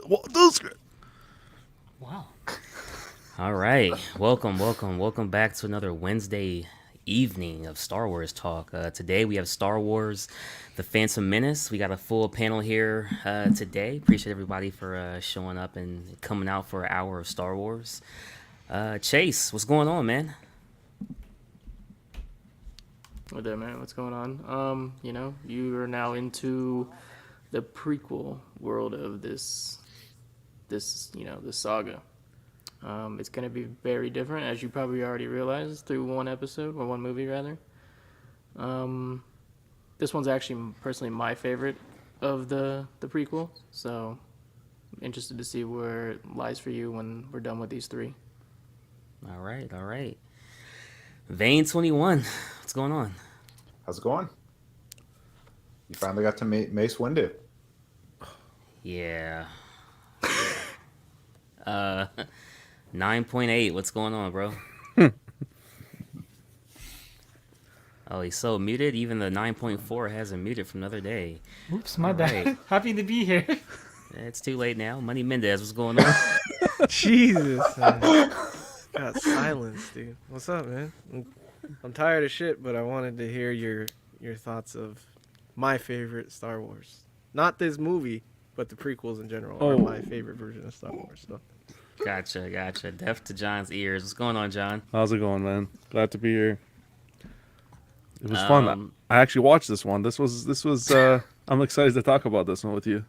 the script. Wow. All right, welcome back to another Wednesday evening of Star Wars talk. Today we have Star Wars, The Phantom Menace. We got a full panel here today. Appreciate everybody for showing up and coming out for an hour of Star Wars. Chase, what's going on, man? What there, man? What's going on? You are now into the prequel world of this saga. It's gonna be very different, as you probably already realized through one episode or one movie rather. This one's actually personally my favorite of the prequel, so I'm interested to see where it lies for you when we're done with these three. All right. Vein 21, what's going on? How's it going? You finally got to meet Mace Windu. Yeah. 9.8, what's going on, bro? Oh, he's so muted. Even the 9.4 hasn't muted from another day. Oops, my All bad. right. Happy to be here. It's too late now. Money Mendez, what's going on? Jesus, man. Got silence, dude. What's up, man? I'm tired of shit, but I wanted to hear your thoughts of my favorite Star Wars. Not this movie, but the prequels in general are my favorite version of Star Wars. So. Gotcha. Deaf to John's ears. What's going on, John? How's it going, man? Glad to be here. It was fun. I actually watched this one. This was. I'm excited to talk about this one with you.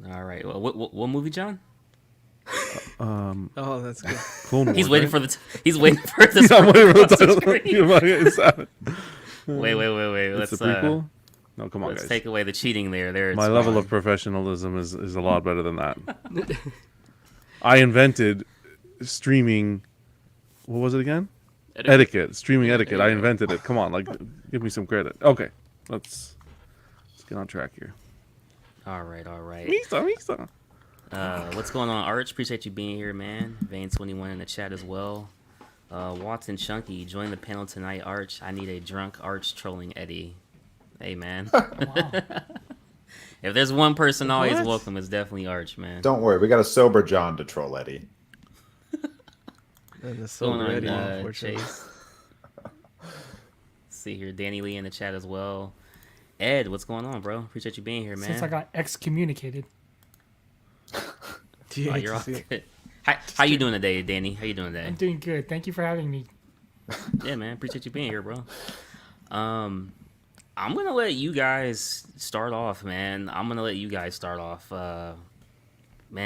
All right. Well, what movie, John? Oh, that's good. Clone Wars, He's waiting right? for he's waiting for the Yeah, I'm waiting for the screen. title. You fucking savage. Wait. It's Let's a prequel. No, come on, let's guys. take away the cheating there. My level of professionalism is a lot better than that. I invented streaming. What was it again? Etiquette. Streaming etiquette. I invented it. Come on, like, give me some credit. Okay, let's get on track here. All right. Misa. What's going on, Arch? Appreciate you being here, man. Vein 21 in the chat as well. Watson Chunky, join the panel tonight, Arch. I need a drunk Arch trolling Eddie. Hey, man. Wow. If there's one person always What? welcome, it's definitely Arch, man. Don't worry, we got a sober John to troll Eddie. And the What's going silver on, Eddie, unfortunately. Chase? See here, Danny Lee in the chat as well. Ed, what's going on, bro? Appreciate you being here, man. Since I got excommunicated. Do you Oh, hate you're to all see it? good. How you doing today, Danny? How you doing today? I'm doing good. Thank you for having me. Yeah, man. Appreciate you being here, bro. I'm gonna let you guys start off, man. Man,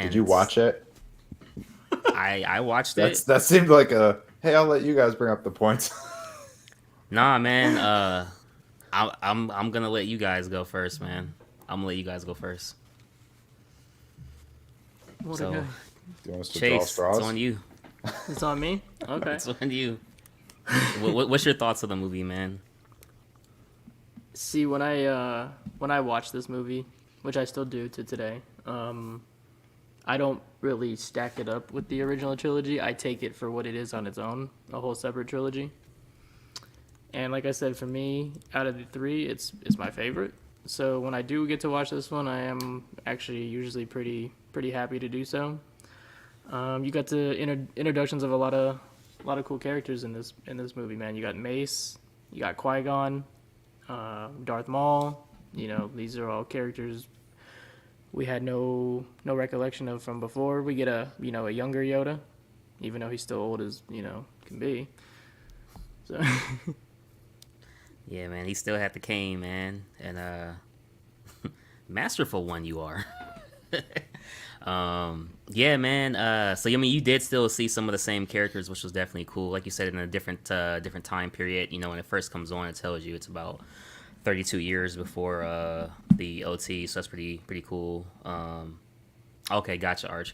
Did you watch it? I watched it. That seemed like a, hey, I'll let you guys bring up the points. Nah, man. I'm gonna let you guys go first, man. I'm gonna let you guys go first. What So, a guy. Do you want us to draw Chase, straws? it's on you. It's on me? Okay. It's on you. What's your thoughts of the movie, man? See, when I watch this movie, which I still do to today, I don't really stack it up with the original trilogy. I take it for what it is on its own, a whole separate trilogy. And like I said, for me, out of the three, it's my favorite. So when I do get to watch this one, I am actually usually pretty happy to do so. You got the introductions of a lot of cool characters in this movie, man. You got Mace, you got Qui-Gon, Darth Maul. You know, these are all characters we had no recollection of from before. We get a younger Yoda, even though he's still old as can be. So Yeah, man. He still had the cane, man, and masterful one you are. Yeah, man. So I mean, you did still see some of the same characters, which was definitely cool. Like you said, in a different time period. You know, when it first comes on, it tells you it's about 32 years before the OT. So that's pretty cool. Okay, gotcha, Arch.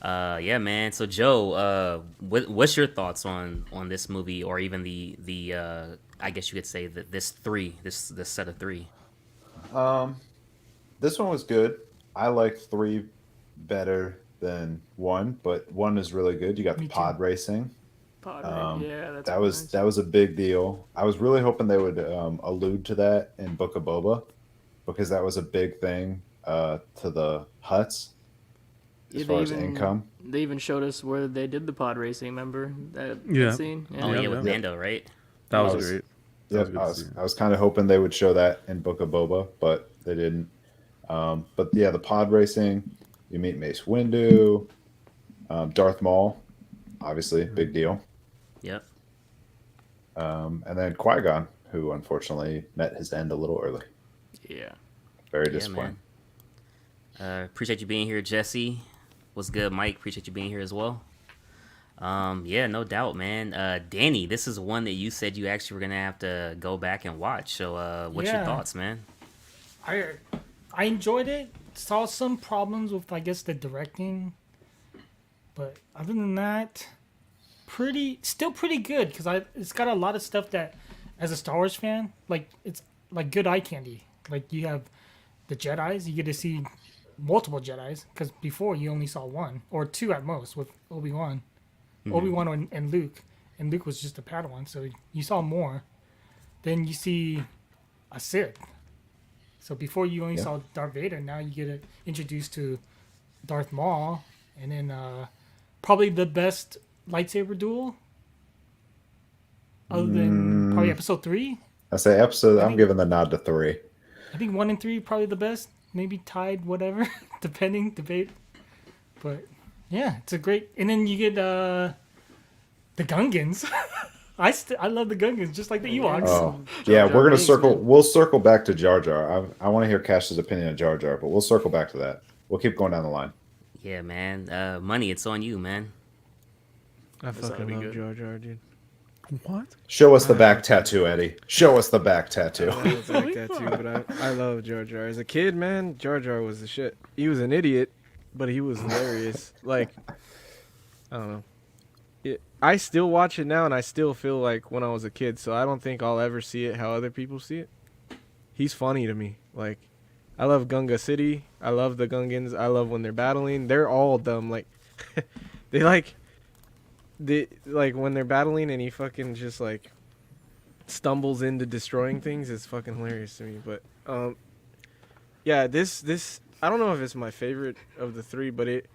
Yeah, man. So Joe, what's your thoughts on this movie, or even the I guess you could say that this set of three? This one was good. I like 3 better than 1, but 1 is really good. You got the Me too. pod racing. yeah, that's That was a big deal. I was really hoping they would allude to that in Book of Boba, because that was a big thing to the huts as Yeah, far as income. They even showed us where they did the pod racing. Remember that Yeah. scene? Oh yeah, Yeah, with yeah. Mando, right? That was was- great. That was Yep, good to see. I was kind of hoping they would show that in Book of Boba, but they didn't. But yeah, the pod racing, you meet Mace Windu, Darth Maul, obviously, big deal. Yep. And then Qui-Gon, who unfortunately met his end a little early. Yeah. Very Yeah, disappointing. man. Appreciate you being here, Jesse. What's good, Mike? Appreciate you being here as well. Yeah, no doubt, man. Danny, this is one that you said you actually were gonna have to go back and watch. So, what's your Yeah. thoughts, man? I enjoyed it. Saw some problems with, I guess, the directing, but other than that, still pretty good because it's got a lot of stuff that, as a Star Wars fan, like it's like good eye candy. Like you have the Jedi's, you get to see multiple Jedi's because before you only saw one or two at most with Obi-Wan, and Luke, and Luke was just a Padawan, so you saw more. Then you see a Sith. So before you only saw Darth Vader, now you get introduced to Darth Maul, and then probably the best lightsaber duel, other than probably Episode 3. I say episode. I'm think- giving the nod to 3. I think 1 and 3 probably the best. Maybe tied, whatever, debate. But yeah, it's a great. And then you get the Gungans. I love the Gungans just like the Ewoks. Oh, Jar yeah, Jar we're gonna Binks, circle. man. We'll circle back to Jar Jar. I want to hear Cash's opinion of Jar Jar, but we'll circle back to that. We'll keep going down the line. Yeah, man. Money, it's on you, man. I That's gotta fucking be love good. Jar Jar, dude. What? Show us the back tattoo, Eddie. Show us the back tattoo. I was like that too, but I love Jar Jar. As a kid, man, Jar Jar was the shit. He was an idiot, but he was hilarious. Like, I don't know. I still watch it now, and I still feel like when I was a kid, so I don't think I'll ever see it how other people see it. He's funny to me. Like, I love Gunga City. I love the Gungans. I love when they're battling. They're all dumb. Like, they like when they're battling and he fucking just like stumbles into destroying things. It's fucking hilarious to me. But yeah, this I don't know if it's my favorite of the three, but it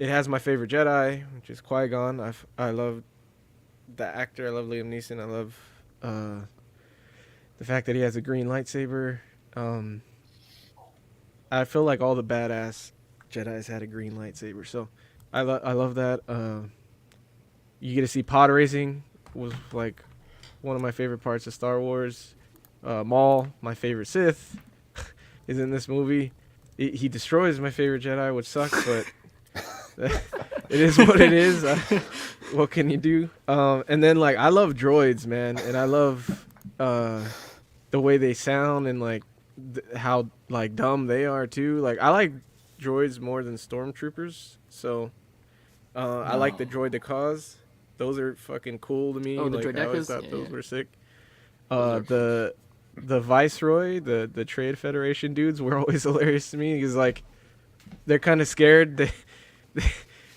has my favorite Jedi, which is Qui-Gon. I love the actor. I love Liam Neeson. I love the fact that he has a green lightsaber. I feel like all the badass Jedis had a green lightsaber, so I love that. You get to see pod racing, was like one of my favorite parts of Star Wars. Maul, my favorite Sith, is in this movie. He destroys my favorite Jedi, which sucks, but it is what it is. What can you do? And then like I love droids, man, and I love the way they sound and like how like dumb they are too. Like I like droids more than stormtroopers, so I like the droid cause. Those are fucking cool to me. Oh, the like, I always Droidekas? thought Yeah, those yeah. were sick. Those are The Viceroy, the Trade Federation dudes were always hilarious to me because like they're kind of scared. They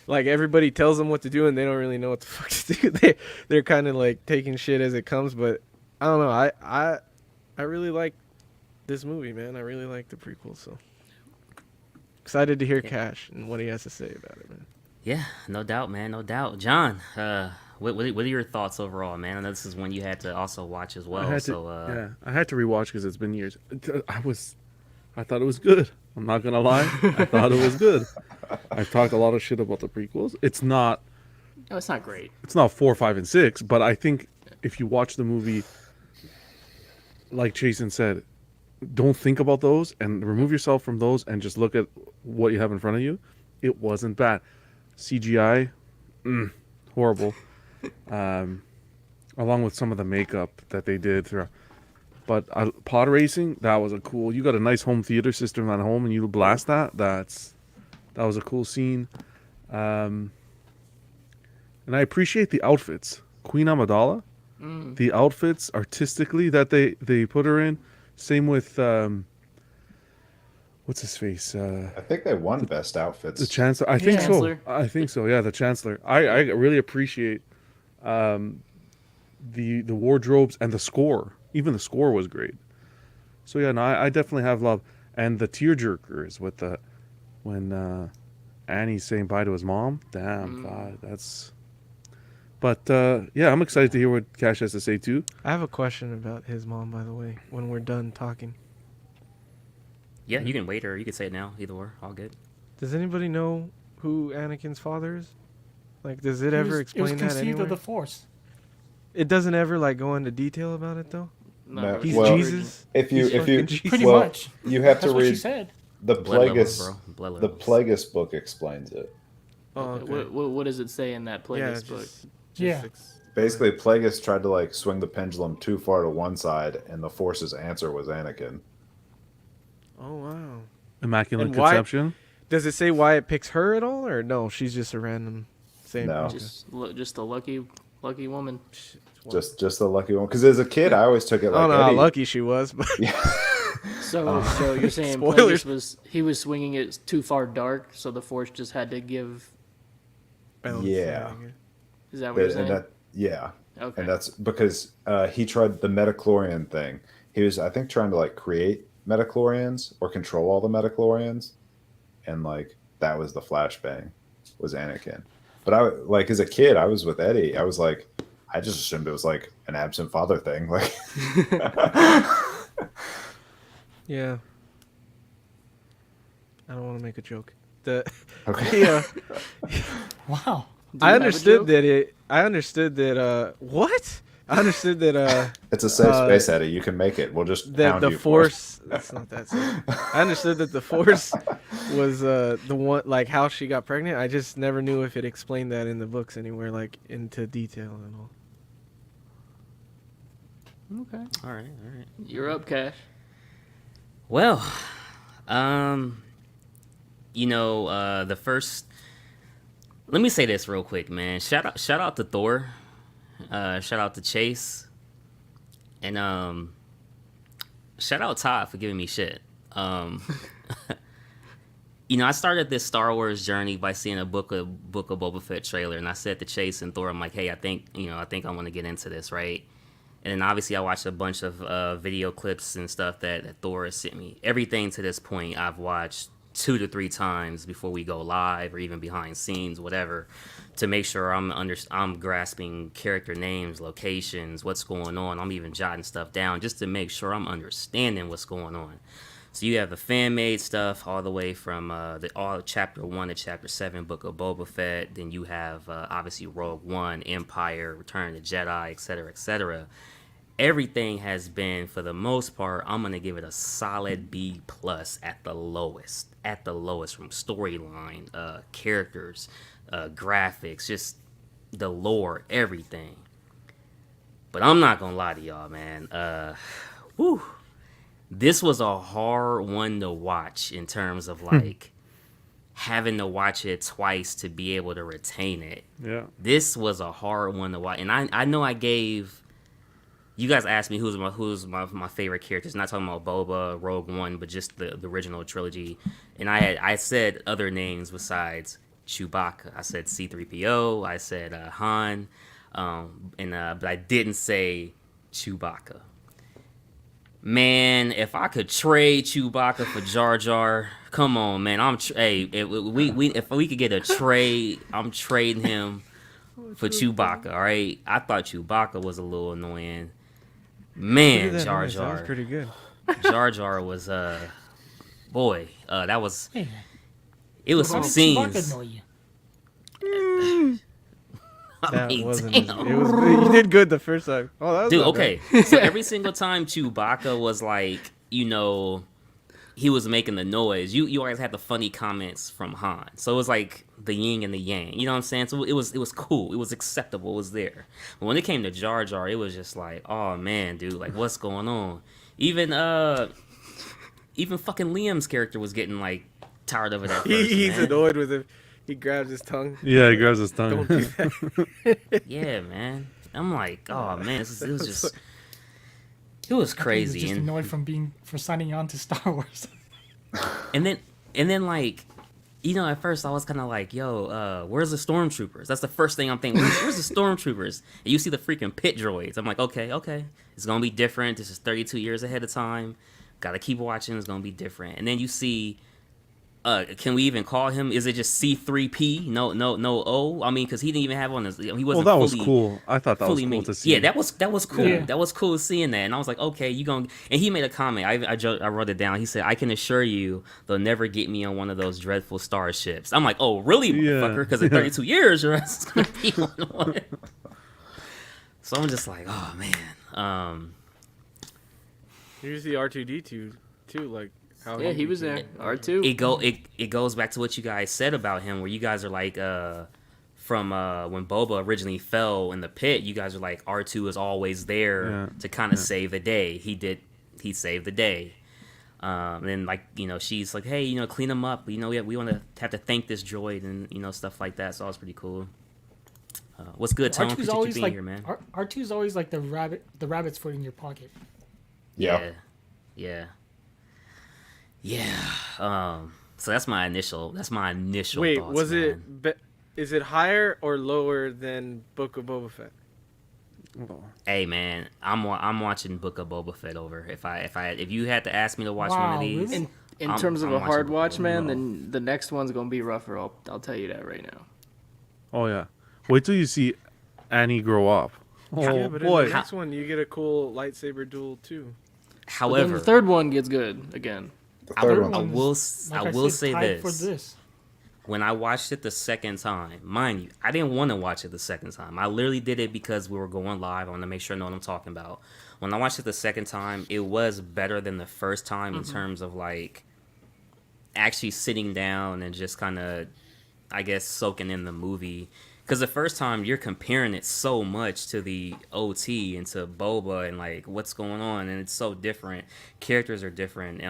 like everybody tells them what to do and they don't really know what the fuck to do. They're kind of like taking shit as it comes. But I don't know. I really like this movie, man. I really like the prequel. So excited to hear Cash and what he has to say about it, man. Yeah, no doubt, man. No doubt. John, what are your thoughts overall, man? I know this is one you had to also watch as well. I had so, to, I had to rewatch because it's been years. I thought it was good. I'm not gonna lie. I thought it was good. I've talked a lot of shit about the prequels. It's not No, it's not great. 4, 5, and 6, but I think if you watch the movie, like Jason said, don't think about those and remove yourself from those and just look at what you have in front of you. It wasn't bad. CGI, horrible. Along with some of the makeup that they did throughout. But pod racing, that was a cool. You got a nice home theater system at home, and you blast that. That was a cool scene. And I appreciate the outfits. Queen Amidala, the outfits artistically that they put her in. Same with what's his face? I think they won best outfits. The Chancellor. I think Chancellor. so. I think so. Yeah, the Chancellor. I really appreciate the wardrobes and the score. Even the score was great. So yeah, no, I definitely have love. and the tearjerkers with the when Annie's saying bye to his mom. Damn, God, that's. But yeah, I'm excited to hear what Cash has to say too. I have a question about his mom, by the way. When we're done talking, Yeah, you can wait or you can say it now. Either or, all good. does anybody know who Anakin's father is? Like, does it It ever was explain that conceived anywhere? of the Force. It doesn't ever like go into detail about it though. No, He's well, Jesus. If you He's if you fucking Jesus. Pretty well, much. you have That's to what she read said. the Blood levels, Plagueis. bro. Blood The levels. Plagueis book explains it. Oh, okay. What does it say in that Plagueis book? Yeah. Basically, Plagueis tried to like swing the pendulum too far to one side, and the Force's answer was Anakin. Oh wow. Immaculate And why- Conception. Does it say why it picks her at all, or no? She's just a random. Same. No. Okay. Just a lucky woman. Just the lucky one. Because as a kid, I always took it I like don't know how Eddie. lucky she was, but So you're saying Spoilers. Plagueis was swinging it too far dark, so the Force just had to give. balance, Yeah. Is that what you're and saying? that yeah, Okay. and that's because he tried the metachlorian thing. He was, I think, trying to like create metachlorians or control all the metachlorians, and like that was the flashbang, was Anakin. But I like as a kid, I was with Eddie. I was like, I just assumed it was like an absent father thing. Like, yeah. I don't want to make a joke. The okay. yeah. Wow. Do I you have a understood joke? that it. I understood that. What? I understood that. It's a safe space, Eddie. You can make it. We'll just That pound the you for it. Force. That's not that simple. I understood that the Force was the one, like how she got pregnant. I just never knew if it explained that in the books anywhere, like into detail and all. Okay. All right, all right. You're up, Cash. Well, the first. Let me say this real quick, man. Shout out to Thor. Shout out to Chase. And shout out Todd for giving me shit. I started this Star Wars journey by seeing a Book of Boba Fett trailer, and I said to Chase and Thor, I'm like, hey, I think I want to get into this, right? And then obviously I watched a bunch of video clips and stuff that Thor has sent me. Everything to this point I've watched 2 to 3 times before we go live or even behind scenes, whatever, to make sure I'm grasping character names, locations, what's going on. I'm even jotting stuff down just to make sure I'm understanding what's going on. So you have the fan-made stuff all the way from all Chapter 1 to Chapter 7, Book of Boba Fett. Then you have obviously Rogue One, Empire, Return of the Jedi, etc., etc. Everything has been, for the most part, I'm going to give it a solid B+ at the lowest. At the lowest, from storyline, characters, graphics, just the lore, everything. But I'm not going to lie to y'all, man. This was a hard one to watch in terms of like having to watch it twice to be able to retain it. Yeah. This was a hard one to watch. And I know I gave... You guys asked me who's my favorite characters. Not talking about Boba, Rogue One, but just the original trilogy. And I said other names besides Chewbacca. I said C-3PO. I said Han. But I didn't say Chewbacca. Man, if I could trade Chewbacca for Jar Jar, come on, man. If we could get a trade, I'm trading him for Chewbacca. All right, I thought Chewbacca was a little annoying. Man, That Jar noise, that was Jar. pretty good. Jar Jar was that was Hey, it was how some did scenes. Chewbacca know you? I That mean, wasn't. damn. It was. You did good the first time. Oh, that was Dude, not bad. okay. So every single time Chewbacca was like, he was making the noise, you always had the funny comments from Han. So it was like the yin and the yang. You know what I'm saying? So it was cool. It was acceptable. It was there. But when it came to Jar Jar, it was just like, oh man, dude, like what's going on? Even fucking Liam's character was getting like tired of it at first. He's man. annoyed with him. He grabs his tongue. Yeah, he grabs his tongue. Don't do that. Yeah, man. I'm like, oh man, it was He crazy. was just And annoyed for signing on to Star Wars. And then like, at first I was kind of like, yo, where's the stormtroopers? That's the first thing I'm thinking. Where's the stormtroopers? And you see the freaking pit droids. I'm like, okay, it's gonna be different. This is 32 years ahead of time. Gotta keep watching. It's gonna be different. And then you see, can we even call him? Is it just C3P? No O. I mean, because he didn't even have on his. He wasn't. Well, that was fully, cool. I thought that was fully cool made. to see. Yeah, that was cool. Yeah. That was cool seeing that. And I was like, okay, you gonna. And he made a comment. I wrote it down. He said, "I can assure you, they'll never get me on one of those dreadful starships." I'm like, oh, really, motherfucker? Because in 32 years, your ass is gonna be on one. So I'm just like, oh man. Here's the R2D2 too, like how Yeah, he was there. R2. It goes back to what you guys said about him, where you guys are like, from when Boba originally fell in the pit, you guys are like, R2 is always there to kind of save the day. He saved the day. Then like, she's like, hey, clean him up. We want to have to thank this droid and stuff like that. So that was pretty cool. What's good, Tone? R2's Appreciate you always being like here, man. R2's always like the rabbit's foot in your pocket. Yeah. Yeah. So that's my initial. Wait, thoughts, was man. is it higher or lower than Book of Boba Fett? Hey man, I'm watching Book of Boba Fett over. If you had to ask me to watch one of these, really? In I'm- terms of I'm a watching hard Book of watch, Boba man, Fett. then the next one's gonna be rougher. I'll tell you that right now. Oh yeah. Wait till you see Annie grow up. Oh Yeah, but in boy. the next one you get a cool lightsaber duel too. But then However, the third one gets good again. The I third will, I one. will, Like I will said, say tied this. for this. When I watched it the second time, mind you, I didn't want to watch it the second time. I literally did it because we were going live. I want to make sure I know what I'm talking about. When I watched it the second time, it was better than the first time in terms of like actually sitting down and just kind of, I guess, soaking in the movie. Because the first time you're comparing it so much to the OT and to Boba and like what's going on, and it's so different. Characters are different.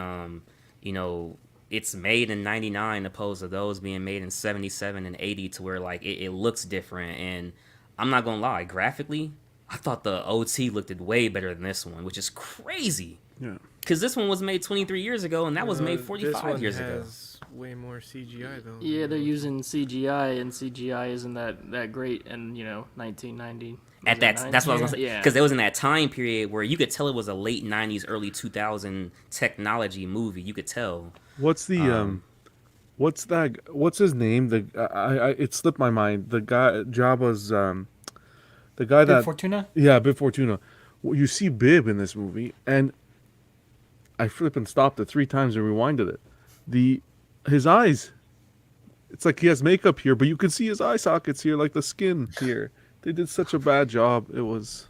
It's made in 99 opposed to those being made in 77 and 80, to where like it looks different. And I'm not gonna lie, graphically, I thought the OT looked way better than this one, which is crazy. Yeah. Because this one was made 23 years ago, and that was made This 45 one years ago. has way more CGI though. Yeah, they're using CGI, and CGI isn't that great. And 1990. At that, that's what I was gonna say. Yeah. Because it was in that time period where you could tell it was a late 90s, early 2000 technology movie. You could tell. What's the what's that? What's his name? It slipped my mind. The guy Jabba's the guy Bib that Fortuna. Yeah, Bib Fortuna. Well, you see Bib in this movie, and I flipping stopped it 3 times and rewinded it. His eyes. It's like he has makeup here, but you can see his eye sockets here, like the skin here. They did such a bad job. It was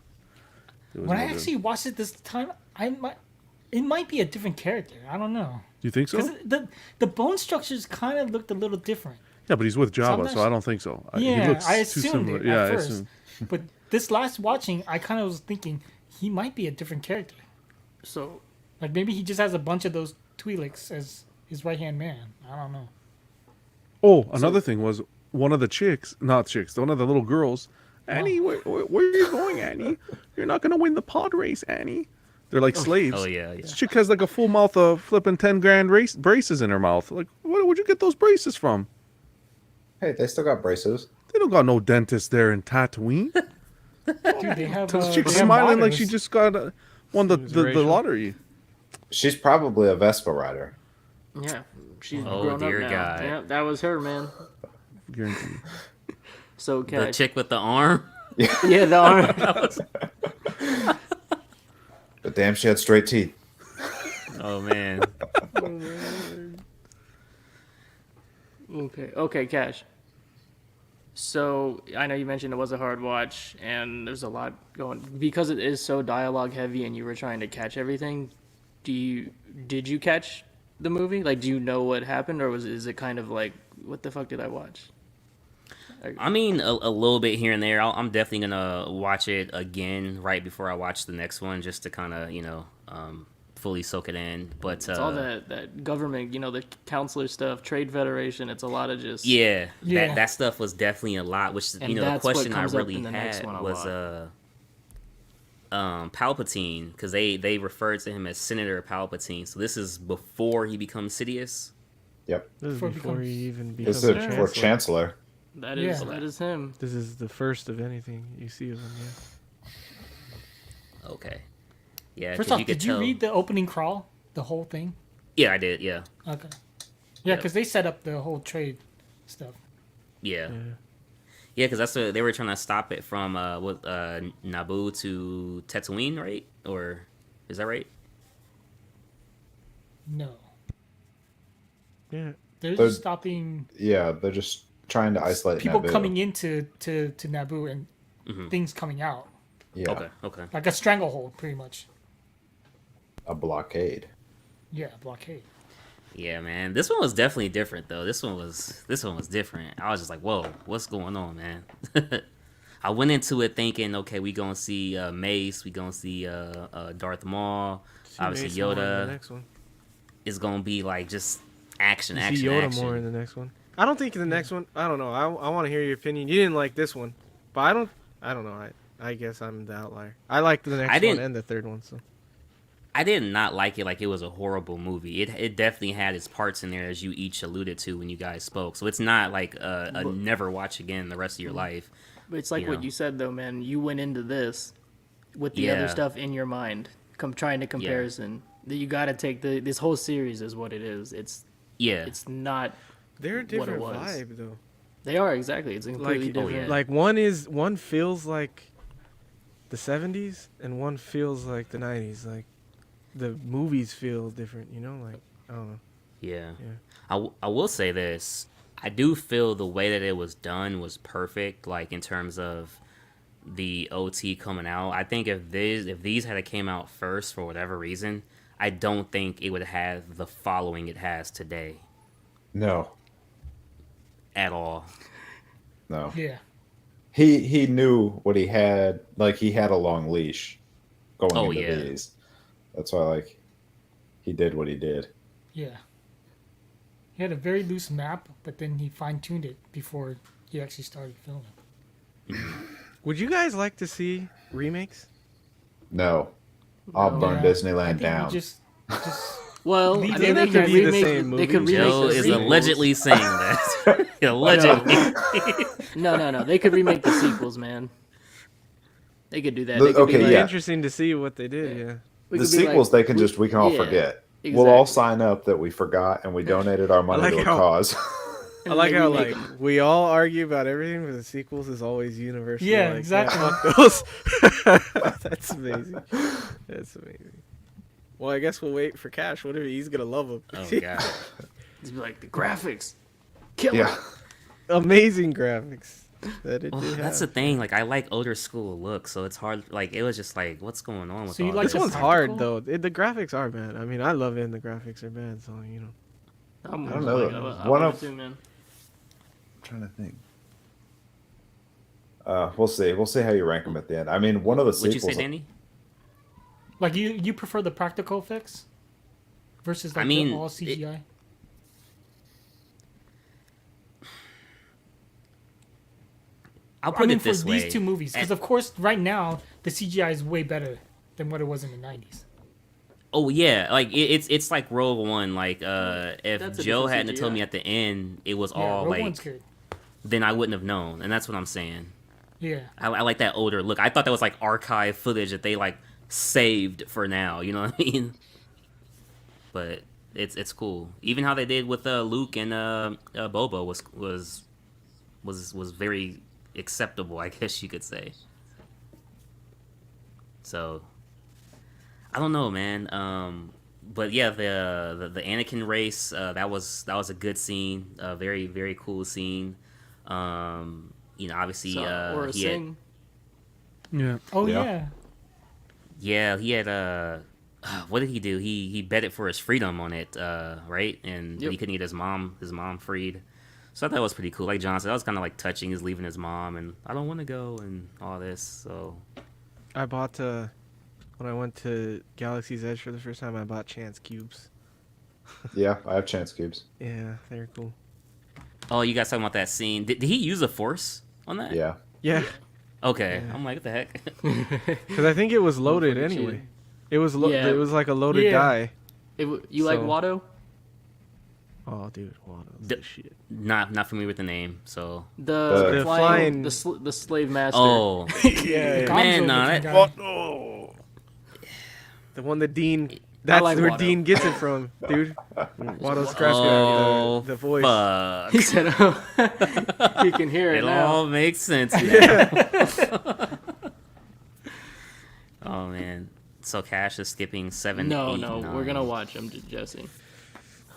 When no I good. actually watched it this time, it might be a different character. I don't know. Do you think so? Because the bone structures kind of looked a little different. Yeah, but he's with So I'm Jabba, not so I don't think so. He Yeah, looks I too assumed similar. it Yeah, at I first. assumed. But this last watching, I kind of was thinking he might be a different character. So Like maybe he just has a bunch of those Twi'leks as his right hand man. I don't know. Oh, another thing was one of the one of the little girls. Annie, where are you going, Annie? You're not gonna win the pod race, Annie. They're like slaves. Oh yeah. This chick has like a full mouth of flipping 10 grand braces in her mouth. Like, where'd you get those braces from? Hey, they still got braces. They don't got no dentist there in Tatooine. Dude, they have. This chick's they have smiling like models. she just got won the racial. lottery. She's probably a Vespa rider. yeah, she's Oh, grown dear up now. God. Yeah, that was her, man. Guaranteed. So The Cash. chick with the arm. Yeah, the arm. But damn, she had straight teeth. Oh man. Okay, Cash. So I know you mentioned it was a hard watch, and there's a lot going because it is so dialogue heavy, and you were trying to catch everything. Did you catch the movie? Like, do you know what happened, or is it kind of like, what the fuck did I watch? I mean, a little bit here and there. I'm definitely gonna watch it again right before I watch the next one, just to kind of fully soak it in. But It's all that government, the counselor stuff, Trade Federation. It's a lot of just yeah, Yeah. that stuff was definitely a lot. Which And the that's what question I comes up really in the next had one a was Palpatine, because they referred to him as Senator Palpatine. So this is before he becomes Sidious. Yep. This is Before before he he even This becomes is a for chancellor. Chancellor. that is Yeah. that is him. This is the first of anything you see of him. Yeah. Okay. Yeah. First 'cause off, you could did you tell. read the opening crawl? the whole thing? Yeah, I did. Yeah. Okay. Yeah, Yep. because they set up the whole trade stuff. Yeah. Yeah. Yeah, because that's what they were trying to stop it from Naboo to Tatooine, right? Or is that right? No. Yeah. They're They're- just stopping Yeah, they're just trying to isolate people Naboo. coming into to Naboo and Mhm. things coming out. Yeah, Okay. Okay. Like a stranglehold, pretty much. a blockade. Yeah, blockade. Yeah, man. This one was definitely different though. This one was different. I was just like, whoa, what's going on, man? I went into it thinking, okay, we gonna see Mace, we gonna see Darth Maul, See obviously Mason more in the Yoda. next one. It's gonna be like just action, You action, see Yoda action. more in the next one. I don't think in the next one. I don't know. I want to hear your opinion. You didn't like this one, but I don't know. I guess I'm the outlier. I liked the next one didn't- and the third one. So I did not like it like it was a horrible movie. It definitely had its parts in there, as you each alluded to when you guys spoke. So it's not like a never watch again the rest of your life. But it's like You what know. you said though, man. You went into this with the other Yeah. stuff in your mind, trying to comparison. That you got to take this whole series is what it is. Yeah. It's not. they're a different was. vibe though. They are exactly. It's completely Like different. yeah. like one feels like the 70s and one feels like the 90s. Like the movies feel different. You know, like I don't know. Yeah. Yeah. I will say this. I do feel the way that it was done was perfect, like in terms of the OT coming out. I think if these had came out first for whatever reason, I don't think it would have the following it has today No, at all. no. Yeah. He knew what he had. Like he had a long leash going Oh, into yeah. these. That's why like he did what he did. Yeah. He had a very loose map, but then he fine-tuned it before he actually started filming. Would you guys like to see remakes? No, I'll No. burn Yeah. I Disneyland think down. we just well, Leave I it mean, they in could to be the remake. same They could movie. remake Joe the is sequels. allegedly saying that. Allegedly. No. They could remake the sequels, man. They could do that. The- They could okay, be It'd like, be yeah. interesting to see what they did. Yeah. we The could be like, sequels, we can all yeah, forget. We'll all exactly. sign up that we forgot and we donated our money like to a how- cause. I like they how remake like we all argue about everything, but the sequels is always universal. Yeah, like, exactly. fuck those. That's amazing. That's amazing. Well, I guess we'll wait for Cash. What if he's gonna love them? Oh god. It's like the graphics. Kill yeah. Amazing graphics that it Well, did that's have. the thing. Like I like older school looks, so it's hard. Like it was just like, what's going on with So you all like This this? the one's hard spectacle? though. The graphics are bad. I mean, I love it, and the graphics are bad. So you know. I don't know. I One love of- it too, man. trying to think. We'll see. We'll see how you rank them at the end. I mean, one of the What'd you say, sequels. Danny? like you prefer the practical effects versus like I mean, the all CGI. I'll put I mean, it this for way. these two movies, because And- of course, right now the CGI is way better than what it was in the '90s. Oh yeah, like it's like Rogue One. Like if That's a Joe different hadn't have told CGI. me at the end it was Yeah, all Rogue like, One's good. then I wouldn't have known, and that's what I'm saying. Yeah, I like that older look. I thought that was like archive footage that they like saved for now. You know what I mean? But it's cool. Even how they did with Luke and Boba was very acceptable, I guess you could say. So I don't know, man. But yeah, the Anakin race that was a good scene. A very very cool scene. You know, obviously So, or a he had, sing. Yeah. oh Yeah. yeah. he had what did he do? He betted for his freedom on it, right? And Yep. he couldn't get his mom freed. So I thought that was pretty cool. Like John said, that was kind of like touching. He's leaving his mom, and I don't want to go, and all this. So I bought when I went to Galaxy's Edge for the first time. I bought Chance cubes. Yeah, I have chance cubes. Yeah, they're cool. oh, you guys talking about that scene? Did he use a force on that? Yeah. Yeah, Okay, Yeah. I'm like, what the heck? because I think it was loaded fucking anyway. cheating. It was Yeah. it was like a loaded Yeah. die. You like So- Watto? Oh, dude, wow, that's D- the shit. not familiar with the name, so. The The flying, flying- the slave master. Oh, Yeah, Gonzo Man, nah, looking that- guy. Oh. The one that Dean That's like where Watto. Dean gets it from, dude. Watto Scratch Oh, the voice. fuck. He said, "Oh, you can hear it It now." all makes sense now. Oh man. So Cash is skipping 7, No, 8, no, 9. we're gonna watch him, Jesse.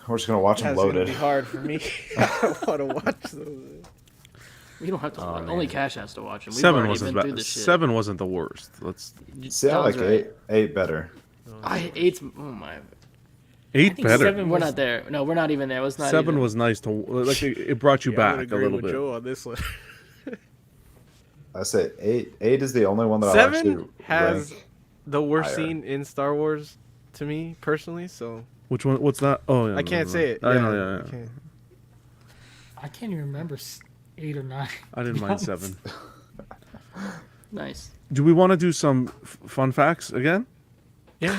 We're just gonna watch them That's gonna loaded. be hard for me. I don't want to watch those. We don't have to. Oh, watch. man. Only Cash has to watch him. We've 7 already wasn't been through bad. this shit. 7 wasn't the worst. Let's See, I John's like right. 8 better. I eight's. Oh my. 8 think better. 7 We're was- not there. No, we're not even there. It's not 7 even. was nice to like. It brought you Yeah, I'm gonna back a agree little with bit. Joe on this one. I say 8. 8 is the only one that I actually Seven has rank. the worst higher. scene in Star Wars to me personally, so Which one? What's that? Oh, yeah. I can't say it. I know. I Yeah. can't. I can't even remember 8 or 9. I didn't mind 7. Nice. Do we want to do some fun facts again? Yeah.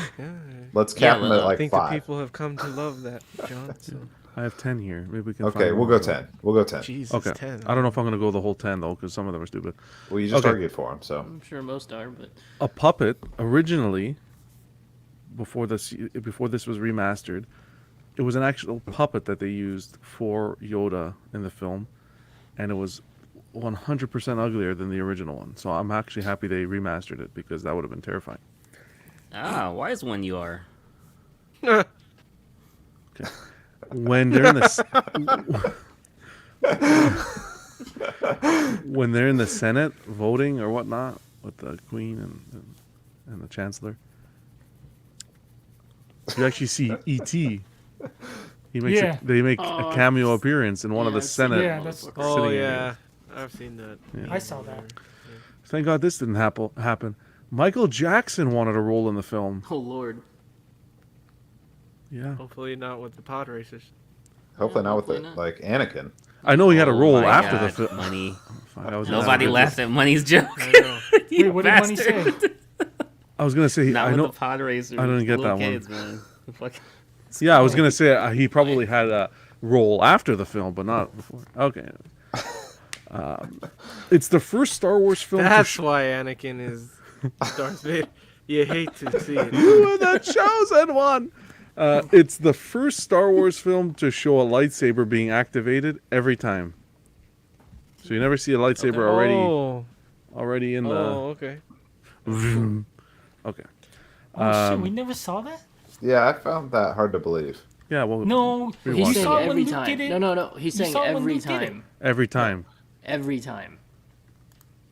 Let's cap Yeah, them at I I like think 5. the people have come to love that, John. So. I have 10 here. Maybe we can. Okay, find we'll more. go 10. We'll go 10. Jesus, Okay. 10. I don't know if I'm gonna go the whole 10 though, because some of them are stupid. Well, you just Okay. argued for them, so I'm sure most are, but A puppet originally, before this was remastered, it was an actual puppet that they used for Yoda in the film, and it was 100% uglier than the original one. So I'm actually happy they remastered it because that would have been terrifying. Ah, why is one you are? When they're in the when they're in the Senate voting or whatnot with the Queen and the Chancellor, you actually see E.T. He makes Yeah. they make Oh, a cameo appearance in one of yeah, the I've seen Senate. Yeah, that's- Oh sitting yeah, I've seen that. I saw that. Thank God this didn't happen. Michael Jackson wanted a role in the film. oh lord. Yeah, Hopefully not with the pod racers. hopefully not with hopefully it. not. Like Anakin. I know he had a Oh role my after God, the film. Money. Nobody Nobody laughed at Money's joke. I know. You Wait, what did Money bastard. say? I was gonna say Not I with know. the pod racers. I didn't get Little that one. kids, man. Fuck. Yeah, I was gonna say he probably had a role after the film, but not before. Okay. It's the first Star Wars film. That's why Anakin is Darth Vader. You hate to see it. You were the chosen one. It's the first Star Wars film to show a lightsaber being activated every time. So you never see a lightsaber already in the. Oh, okay. Okay. Oh shit, we never saw that? Yeah, I found that hard to believe. Yeah. Well. No, We you watched He's it. saw saying it when every Luke time. did it. No. He's saying saw it when every Luke did it. time. Every time. Every time.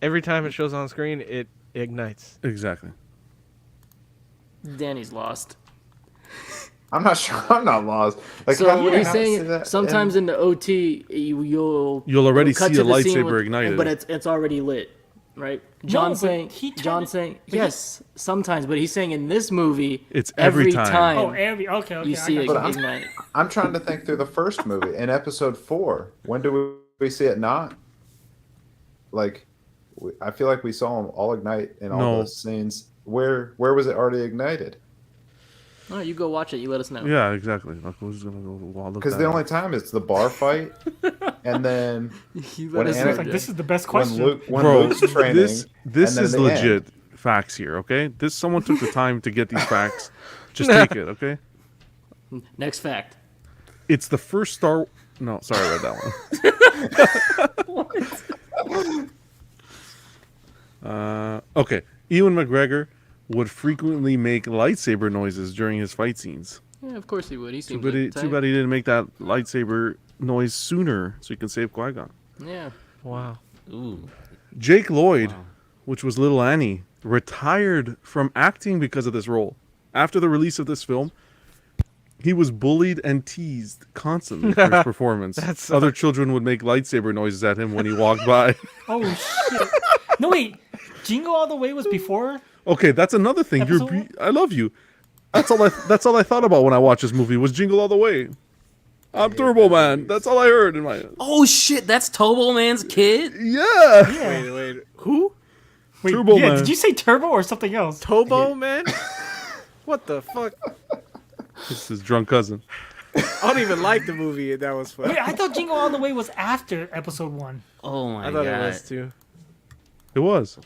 Every time it shows on screen, it ignites. Exactly. Danny's lost. I'm not sure. I'm not lost. Like, how So do what you he's not see saying, that sometimes in the OT, you'll already cut see to a the scene lightsaber ignited. but it's already lit, right? but John saying, he turned John it- saying, but he- yes, sometimes, but he's saying in this movie, It's every time. Oh, okay. you see I it got But I'm- ignite. I'm trying to think through the first movie in episode 4. When do we see it not? Like, I feel like we saw them all ignite in all No. those scenes. Where was it already ignited? Oh, you go watch it. You let us know. Yeah. Exactly. Like, who's gonna go? Well, look Because that the up. only time it's the bar fight, and then You When let us Anakin- know. It's like, this is the best when question. Bro, Luke's training. this and is then the legit end. facts here. Okay, someone took the time to get these facts. Just take it. Okay. Next fact. It's the first Star. No, sorry, I read that one. Okay, Ewan McGregor would frequently make lightsaber noises during his fight scenes. Yeah, of course he would. He Too seems bad, like the too type. bad he didn't make that lightsaber noise sooner, so he can save Qui-Gon. Yeah. Wow. Ooh. Jake Lloyd, which was Little Annie, retired from acting because of this role. After the release of this film, he was bullied and teased constantly for his performance. That's Other children would make lightsaber noises at him when he walked by. Oh shit. No wait, Jingle All the Way was before. Okay, that's another thing. Episode I love you. That's all I thought about when I watched this movie was Jingle All the Way. I'm Turbo Man. That's all I heard in my. Oh shit, that's Tobo Man's kid? Yeah. Yeah. Wait. Who? Wait, Turbo yeah. Man. Did you say Turbo or something else? Tobo, man? What the fuck? It's his drunk cousin. I don't even like the movie. That was fun. Wait, I thought Jingle All the Way was after episode 1. Oh my I thought god. it was too. It was.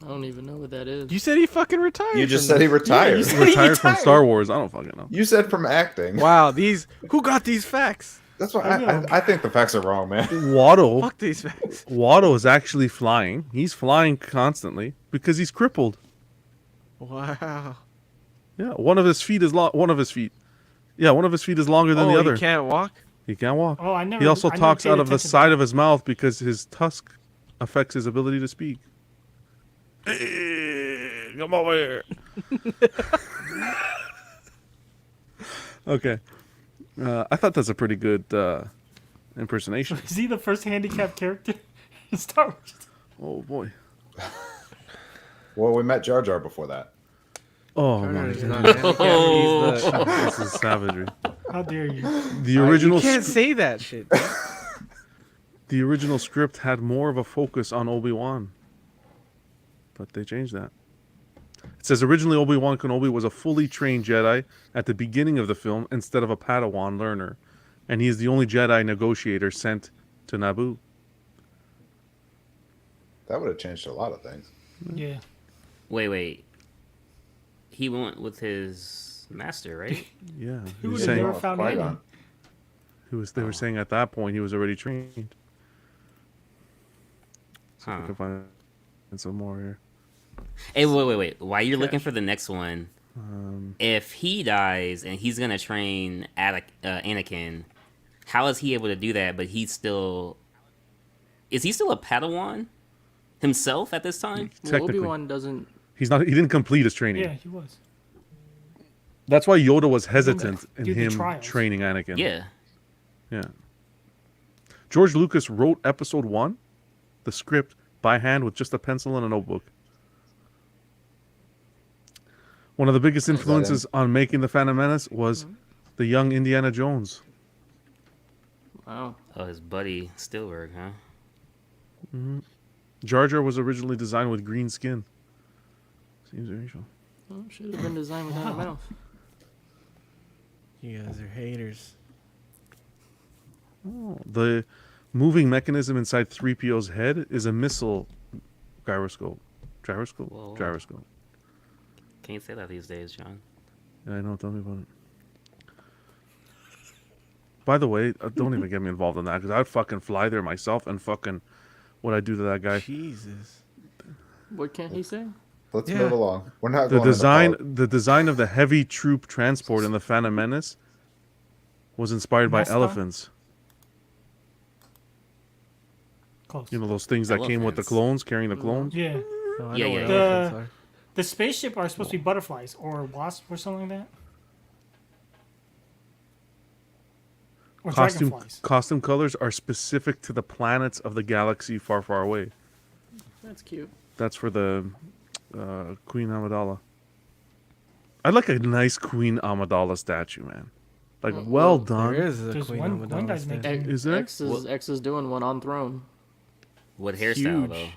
I don't even know what that is. You said he fucking retired. You just from said he this. retired. you said he Retired from retired. Star Wars. I don't fucking know. You said from acting. Wow, who got these facts? That's why I know. I think the facts are wrong, man. Watto. Fuck these facts. Watto is actually flying. He's flying constantly because he's crippled. Wow. Yeah, one of his feet is one of his feet. Yeah, one of his feet is longer than the other. He can't walk? He can't walk. Oh, I never. He also I never talks paid out of the attention to side that. of his mouth because his tusk affects his ability to speak. Hey, come over here. Okay. I thought that's a pretty good impersonation. Is he the first handicapped character in Star Wars? Oh, boy. Well, we met Jar Jar before that. Oh, Turner my is God. not handicapped. He's the... This is savagery. How dare you? The original You can't sc- say that shit. the original script had more of a focus on Obi-Wan. But they changed that. It says originally Obi-Wan Kenobi was a fully trained Jedi at the beginning of the film instead of a Padawan learner. And he is the only Jedi negotiator sent to Naboo. That would have changed a lot of things. Yeah. Wait. He went with his master, right? Yeah. Who He was would've saying, never found Qui-Gon. him? they were saying at that point he was already trained. So Huh. I can find some more here. Hey, wait. While you're looking for the next one, Um, if he dies and he's gonna train Anakin, how is he able to do that? But is he still a Padawan himself at this time? Well, technically, Obi-Wan doesn't. he's not. He didn't complete his training. Yeah, he was. That's why Yoda was hesitant in do the him trials. training Anakin. Yeah. Yeah. George Lucas wrote Episode 1, the script, by hand with just a pencil and a notebook. One of the biggest that influences on making The Phantom Menace was the young Indiana Jones. Wow. Oh, his buddy Spielberg, huh? Jar Jar was originally designed with green skin. Seems racial. Well, should have been designed without a mouth. You guys are haters. Oh, the moving mechanism inside 3PO's head is a missile gyroscope. Gyroscope? Whoa. Gyroscope. Can't say that these days, John. Yeah, I know. Tell me about it. By the way, don't even get me involved in that because I'd fucking fly there myself and fucking what I do to that guy. Jesus. What can he say? Let's Yeah. move along. We're not The going into design of the heavy troop transport in the Phantom Menace was inspired by Mascot? elephants. Close. You know those things that came with the Elephants. clowns, carrying the clones. Yeah. No, I Yeah, know yeah, what yeah. elephants are. The spaceship are supposed to be butterflies or wasps or something like that. Or dragonflies. Costume colors are specific to the planets of the galaxy far, far away. That's cute. That's for the Queen Amidala. I'd like a nice Queen Amidala statue, man. Like, well done. There is a There's Queen one Amidala guy's statue. making- Is there? X is doing one on throne. What hairstyle Huge. though?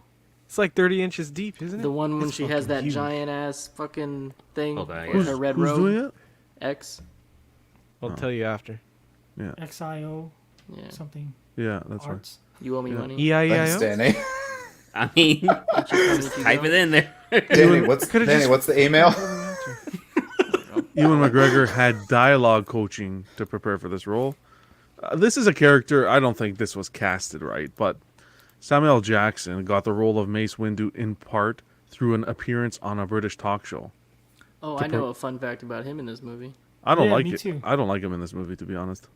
It's like 30 inches deep, isn't it? The one when It's she has fucking that huge. giant ass fucking thing Okay, with yeah. her red Who's robe. doing it? X. I'll tell you after. XIO Yeah. something Yeah, that's right. arts. You owe me Yeah. money. Thanks, E-I-E-I-O? Danny. I mean, type it in there. Danny, what's Could've Danny? just- What's the email? Ewan McGregor had dialogue coaching to prepare for this role. This is a character, I don't think this was casted right, but Samuel L. Jackson got the role of Mace Windu in part through an appearance on a British talk show. Oh, I know a fun fact about him in this movie. I don't Yeah, like me it. too. I don't like him in this movie, to be honest.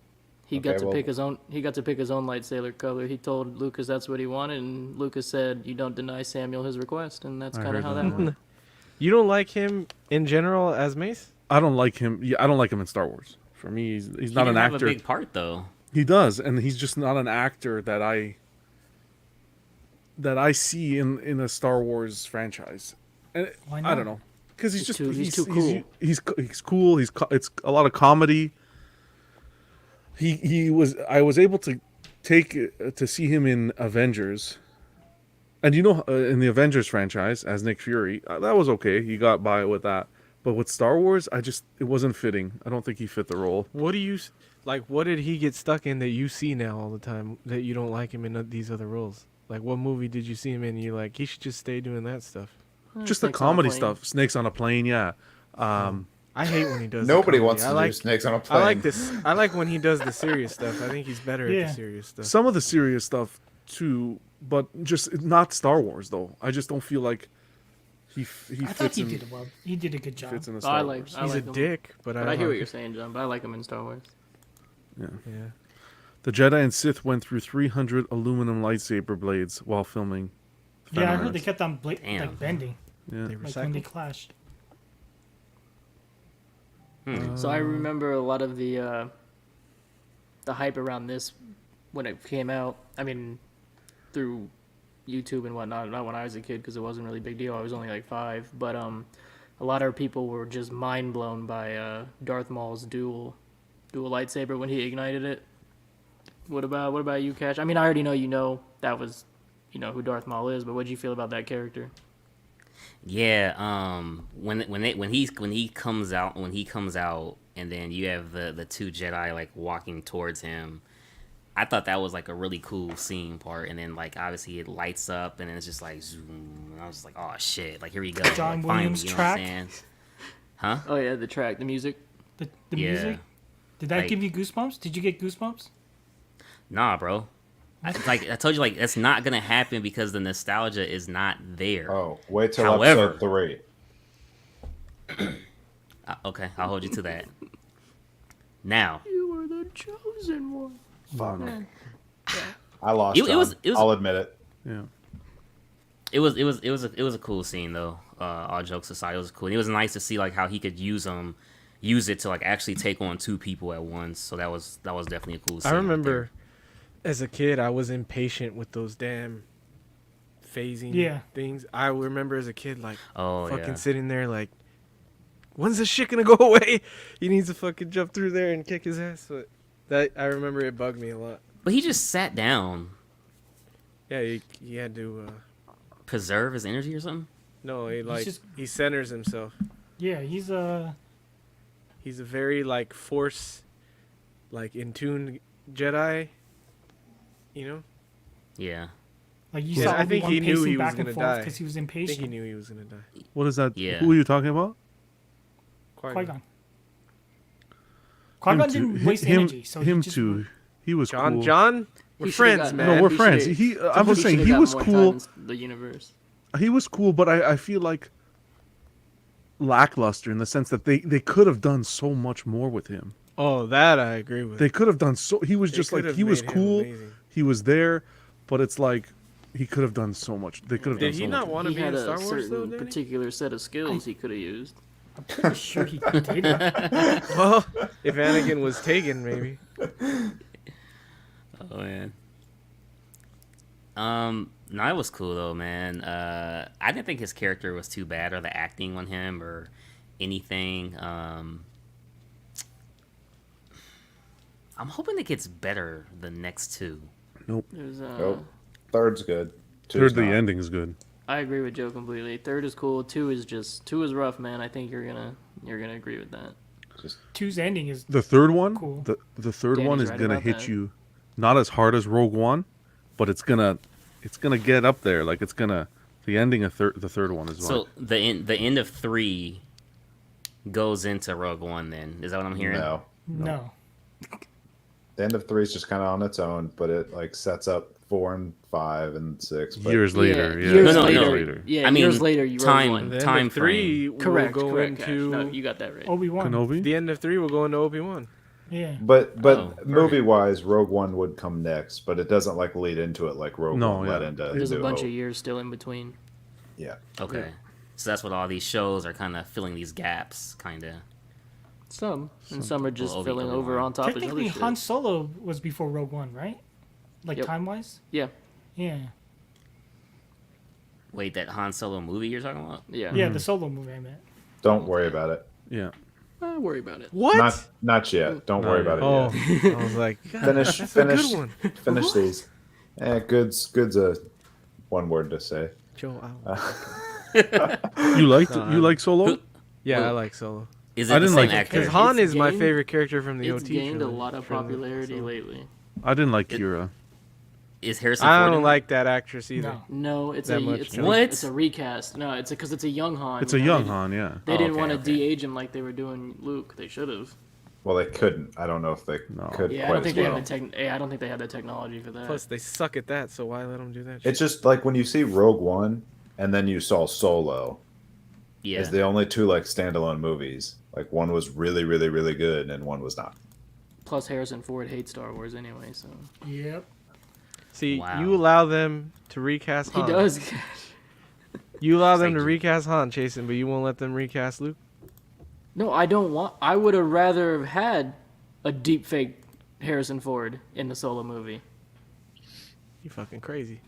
He got Okay, to well- pick his own. He got to pick his own lightsaber color. He told Lucas that's what he wanted, and Lucas said, "You don't deny Samuel his request," and that's I kind of heard how that. that went. You don't like him in general as Mace? I don't like him. Yeah, I don't like him in Star Wars. For me, he's He not an didn't have actor. a big part though. He does, and he's just not an actor that I see in a Star Wars franchise. And Why I not? don't know, because he's just he's too cool. He's cool. It's a lot of comedy. I was able to to see him in Avengers, and in the Avengers franchise as Nick Fury, that was okay. He got by with that. But with Star Wars, it wasn't fitting. I don't think he fit the role. What do you like? What did he get stuck in that you see now all the time that you don't like him in these other roles? Like, what movie did you see him in? And you're like, he should just stay doing that stuff. just the Snakes on a comedy Plane. stuff. Snakes on a Plane, yeah. I hate when he does. the Nobody comedy. wants to I like, do Snakes on a Plane. I like this. I like when he does the serious stuff. I think he's better at Yeah. the serious stuff. Some of the serious stuff too, but just not Star Wars though. I just don't feel like he I thought fits he in. did well. He did a good job. Fits in a I Star like- Wars. I He's a him. dick, but But I hear what like you're saying, John. But I like him in Star Wars. Yeah. The Jedi and Sith went through 300 aluminum lightsaber blades while filming. Yeah, I Phantom heard they Menace. kept on Damn. like bending, Yeah. They like when they recycle. clashed. So I remember a lot of the hype around this when it came out. I mean, through YouTube and whatnot. Not when I was a kid because it wasn't really a big deal. I was only like 5. But a lot of people were just mind blown by Darth Maul's dual lightsaber when he ignited it. What about you, Cash? I mean, I already know that was who Darth Maul is. But what did you feel about that character? Yeah, when he comes out, and then you have the two Jedi like walking towards him, I thought that was like a really cool scene part. And then like obviously it lights up, and then it's just like zoom. And I was just like, oh shit, like here we go. John like, Williams finally, track? You know what I'm saying? Huh? Oh yeah, the track, the music. The Yeah. music. Did that Like- give you goosebumps? Did you get goosebumps? Nah, bro. Like I told you, like that's not gonna happen because the nostalgia is not there. Oh, wait till However- episode 3. Okay, I'll hold you to that. Now, You were the chosen one. Fuck. I lost. It was- it was- I'll admit it. Yeah. it was a cool scene though. All jokes aside, it was cool. And it was nice to see like how he could use it to like actually take on 2 people at once. So that was definitely a cool scene. I right remember as a kid, I was impatient with those damn phasing Yeah. things. I remember as a kid, like, there. Oh fucking yeah. sitting there, like, when's this shit gonna go away? He needs to fucking jump through there and kick his ass. But that I remember it bugged me a lot. But he just sat down, Yeah, he had to. preserve his energy or something. No, just- he centers himself. Yeah, he's He's a very like force, like in tune Jedi. You know, Yeah. like you Yeah, saw I think Obi-Wan he knew pacing he was back and gonna forth die. because he was I think he impatient. knew he was gonna die. What is that? Yeah. Who are you talking about? Qui-Gon. Qui-Gon Him didn't too. waste Him, energy, so him he just too. He was John, cool. John, we're He should've friends, gotten- man. No, we're He friends. should've- He. I'm just saying should've he got was more cool. time in the universe. He was cool, but I feel like lackluster in the sense that they could have done so much more with him. Oh, that I agree with. They could have done so. He was They just could like have he was made him cool. amazing. He was there, but it's like he could have done so much. They could have Did done he so not much. want to He be in had Star a Wars though? certain Didn't he? particular set of skills he could have used. I'm pretty sure he did. Well, if Anakin was taken, maybe. Oh man. No, it was cool though, man. I didn't think his character was too bad or the acting on him or anything. I'm hoping it gets better the next 2. There's Nope. Third's good. Third, Two's the not. ending is good. I agree with Joe completely. 3rd is cool. 2 is rough, man. I think you're gonna agree with that. Two's ending is The third one, Cool. the third Danny's one is right gonna about hit that. you, not as hard as Rogue One, but it's gonna get up there. Like it's gonna. The ending of the third one is So the end of 3 goes into Rogue One. Then is that what I'm hearing? No. no. The end of 3 is just kind of on its own, but it like sets up 4 and 5 and 6. But years later. Yeah, years No, no, no. later. Yeah, I mean, years later. You time- Rogue One. The end Time of 3 Correct. will go Correct. Cash. into No, you got that right. Obi-Wan. Kenobi. the end of 3 will go into Obi-Wan. Yeah. But Oh, movie wise, Rogue One would come next, but it doesn't like lead into it like Rogue No, One yeah. led into. There's a New bunch Hope. of years still in between. Yeah. Okay. So that's what all these shows are kind of filling these gaps, kind of. Some and some are just Well, filling Obi-Wan. over on top of Technically, other shit. Han Solo was before Rogue One, right? Like Yep. time-wise? Yeah, Yeah. Wait, that Han Solo movie you're talking about? yeah. Yeah, the Solo movie, I meant. Don't worry about it. Yeah. Don't worry about it. What? Not yet. Don't worry about it Oh, yet. I was like, God, Finish that's finish a good one. finish these. Good's a one word to say. Joe, You like Solo? yeah, Who- I like Solo. Is it I the didn't same like it. actor? Because Han It's is my gained- favorite character from the It's OT. gained a trilogy- lot of trilogy, popularity so- lately. I didn't like Kira. Is Harrison I Ford don't in like that actress either. No. No, it's That a much, it's no. a, What? it's a recast. No, it's because it's a young Han. It's you a know, young they- Han, yeah. They Oh, didn't okay, want to okay. de-age him like they were doing Luke. They should have. Well, they couldn't. I don't know if they No. could Yeah, I quite don't think as they well. had I don't think they had the technology for that. Plus, they suck at that, so why let them do that? It's Shit? just like when you see Rogue One, and then you saw Solo. Yeah. As the only two like standalone movies. Like one was really, really, really good, and one was not. Plus, Harrison Ford hates Star Wars anyway, so Yep. See, Wow. you allow them to recast he Han. does. You allow them Thank to you. recast Han, Jason, but you won't let them recast Luke? No, I don't want. I would have rather have had a deep fake Harrison Ford in the Solo movie. You fucking crazy.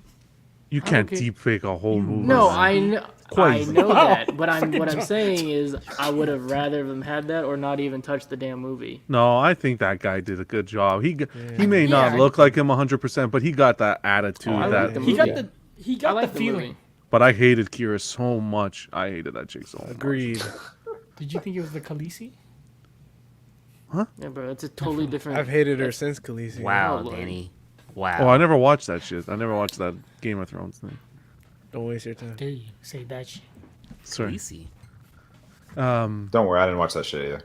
You can't okay. deep fake a whole movie. No, man. I know. I Crazy. know Wow. that, but what I'm saying is, I would have rather them had that or not even touch the damn movie. No, I think that guy did a good job. He may not Yeah. look like him 100%, but he got that attitude. I that like the He movie. got the he I got like the the feeling. movie. But I hated Kira so much. I hated that chick so much. Agreed. Did you think it was the Khaleesi? Yeah, bro, it's a totally different. I've hated her since Khaleesi. Wow, Oh, Lord. Danny. Wow. Oh, I never watched that shit. I never watched that Game of Thrones thing. Don't waste your time. Dare you say that shit? Sorry. Easy. Don't worry, I didn't watch that shit either.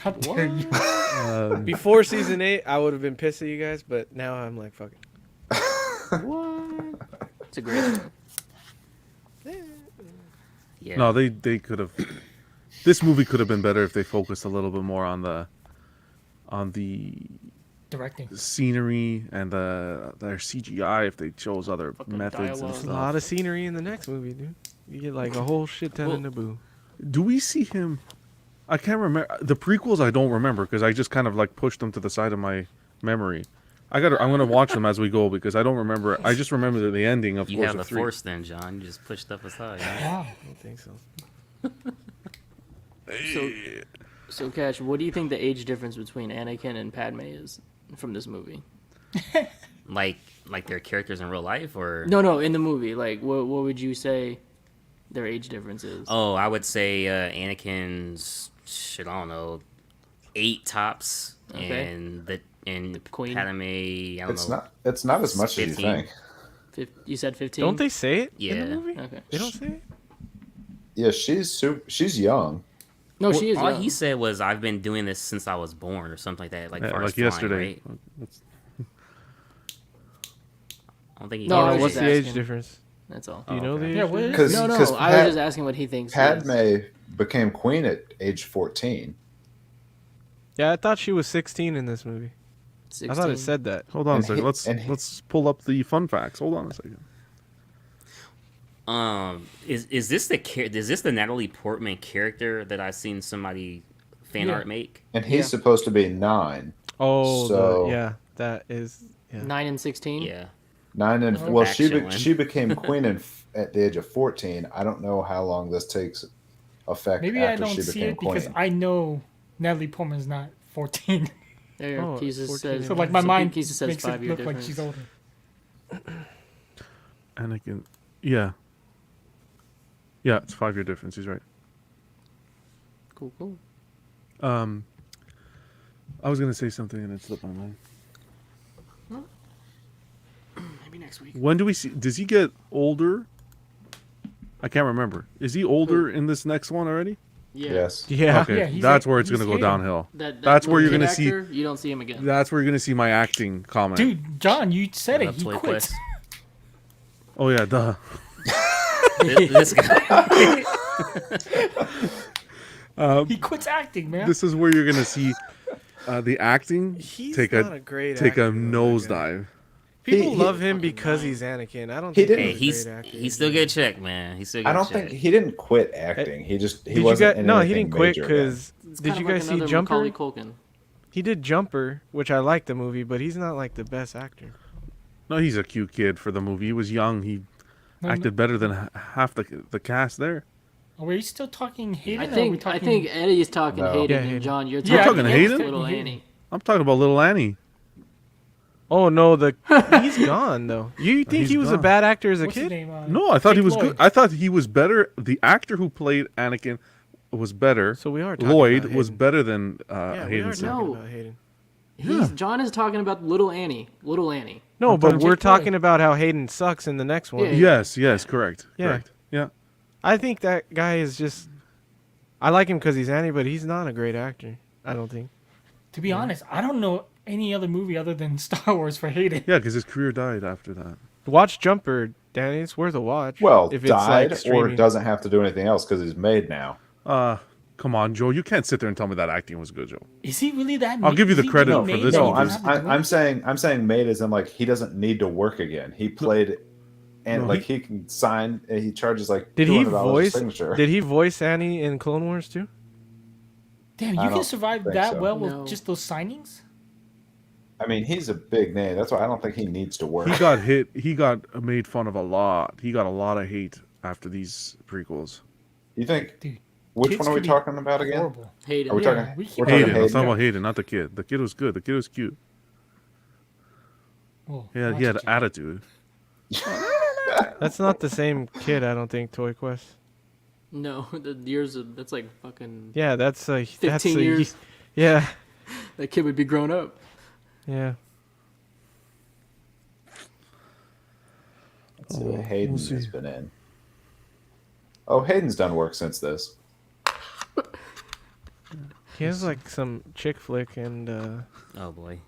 How dare you? Before season 8, I would have been pissed at you guys, but now I'm like, fuck it. It's a great. Film. Yeah. No, they could have. This movie could have been better if they focused a little bit more on the Directing. scenery and their CGI. If they chose other Fucking methods dialogue. and There's a stuff. lot of scenery in the next movie, dude. You get like a whole shit ton Well- of Naboo. Do we see him? I can't remember the prequels. I don't remember because I just kind of like pushed them to the side of my memory. I'm gonna watch them as we go because I don't remember. I just remember the ending of You Force have the of 3. Force then, John. You just push stuff aside. Yeah. Wow. I don't think so. So, Cash, what do you think the age difference between Anakin and Padme is from this movie? Like their characters in real life, or No, in the movie. Like, what would you say their age difference is? Oh, I would say Anakin's shit. I don't know, 8 tops, Okay. and Queen? Padme. I don't It's know. not. It's not as much as you 15. think. You said 15. Don't they say it in Yeah. the movie? Okay. They don't say it? Yeah, she's young. No, she is. All young. he said was, "I've been doing this since I was born," or something like that. Like, Yeah, far as like flying, yesterday. right? I don't think he. No, I I don't know, was what's just the age asking. difference? That's all. Do you know okay. the age Yeah, what is- difference? No, Because I was just asking what he thinks. he is. Padme became queen at age 14. Yeah, I thought she was 16 in this movie. 16. I thought it said that. Hold on a And second. he- Let's pull up the fun facts. Hold on a second. Is this the Natalie Portman character that I've seen somebody fan Yeah. art make? And he's Yeah. supposed to be 9. Oh, So- yeah, that is. Yeah. 9 and 16. Yeah. 9 and Oh. well, Back she chilling. she became queen at the age of 14. I don't know how long this takes effect Maybe I after don't she see became it because queen. I know Natalie Portman's not 14. There, Oh, Jesus 14. says. So like my mind Jesus says makes it 5-year look difference. like she's older. Anakin. Yeah. Yeah, it's 5-year difference. He's right. Cool. I was gonna say something and it slipped my mind. Maybe next week. When do we see? Does he get older? I can't remember. Is he older in this next one already? Yeah. Yes. Yeah. Okay, Yeah, he's that's a- where it's he's gonna go Hayden. downhill. That That's where little you're gonna kid actor, You don't see him again. That's where you're gonna see my acting comment. Dude, John, you said it. Up He to a quit. quest. Oh yeah, duh. This guy. He quits acting, man. This is where you're gonna see the acting He's take not a a great take a actor, though, that guy. nosedive. People He- love him because he's Anakin. I don't He think didn't- Hey, he's a great actor. he's still get checked, man. He's still get I don't checked. think he didn't quit acting. He just he Did you wasn't guys? in No, he anything didn't quit major again. because. It's Did kind you of like guys see another Jumper? Macaulay Culkin. He did Jumper, which I liked the movie, but he's not like the best actor. No, he's a cute kid for the movie. He was young. He No, acted better than half the cast there. Are we still talking Hayden? I or are we think talking... Eddie's talking No. Hayden Yeah, and Hayden. John, you're Yeah, talking, talking Hayden? Little Annie. I'm talking about little Annie. Oh no, he's gone though. You think He's he was a gone. bad actor as a What's his kid? name? No, I thought he Jake was Lloyd. good. I thought he was better. The actor who played Anakin was better. So we are talking Lloyd about was Hayden. better than Yeah, we Hayden. are said. talking No. about Hayden. John is talking about Little Annie. Little Annie. No, I'm but talking- we're talking about how Hayden sucks in the next one. Yeah. Yes, correct. Yeah. Correct. Yeah. I think that guy is just. I like him because he's Annie, but he's not a great actor. I don't think. To be honest, I don't know any other movie other than Star Wars for Hayden. Yeah, because his career died after that. Watch Jumper, Danny. It's worth a watch. Well, if it's died or streaming. doesn't have to do anything else because he's made now. Come on, Joe. You can't sit there and tell me that acting was good, Joe. Is he really that? I'll give you the is he credit really for made this that No, he one. doesn't have to do it? I'm saying made as in like he doesn't need to work again. He played, and No, like he can sign. He charges like Did he $200 a voice? signature. Did he voice Annie in Clone Wars too? Damn, I you can don't survive think that so. well with No. just those signings? I mean, he's a big name. That's why I don't think he needs to work. He got hit. He got made fun of a lot. He got a lot of hate after these prequels. You think? Dude, Which kids one are we could be talking about again? Horrible. Hayden. Are we Yeah, talking? we keep We're talking Hayden. I was talking Hayden. about Hayden, not the kid. The kid was good. The kid was cute. Whoa, He had watch it, Jay. attitude. That's not the same kid, I don't think. Toy Quest. No, the years of that's like fucking. Yeah, that's a 15 years. Yeah, That kid would be grown up. yeah. Let's see Oh, what Hayden we'll has see. been in. Oh, Hayden's done work since this. He has like some chick flick and Oh boy.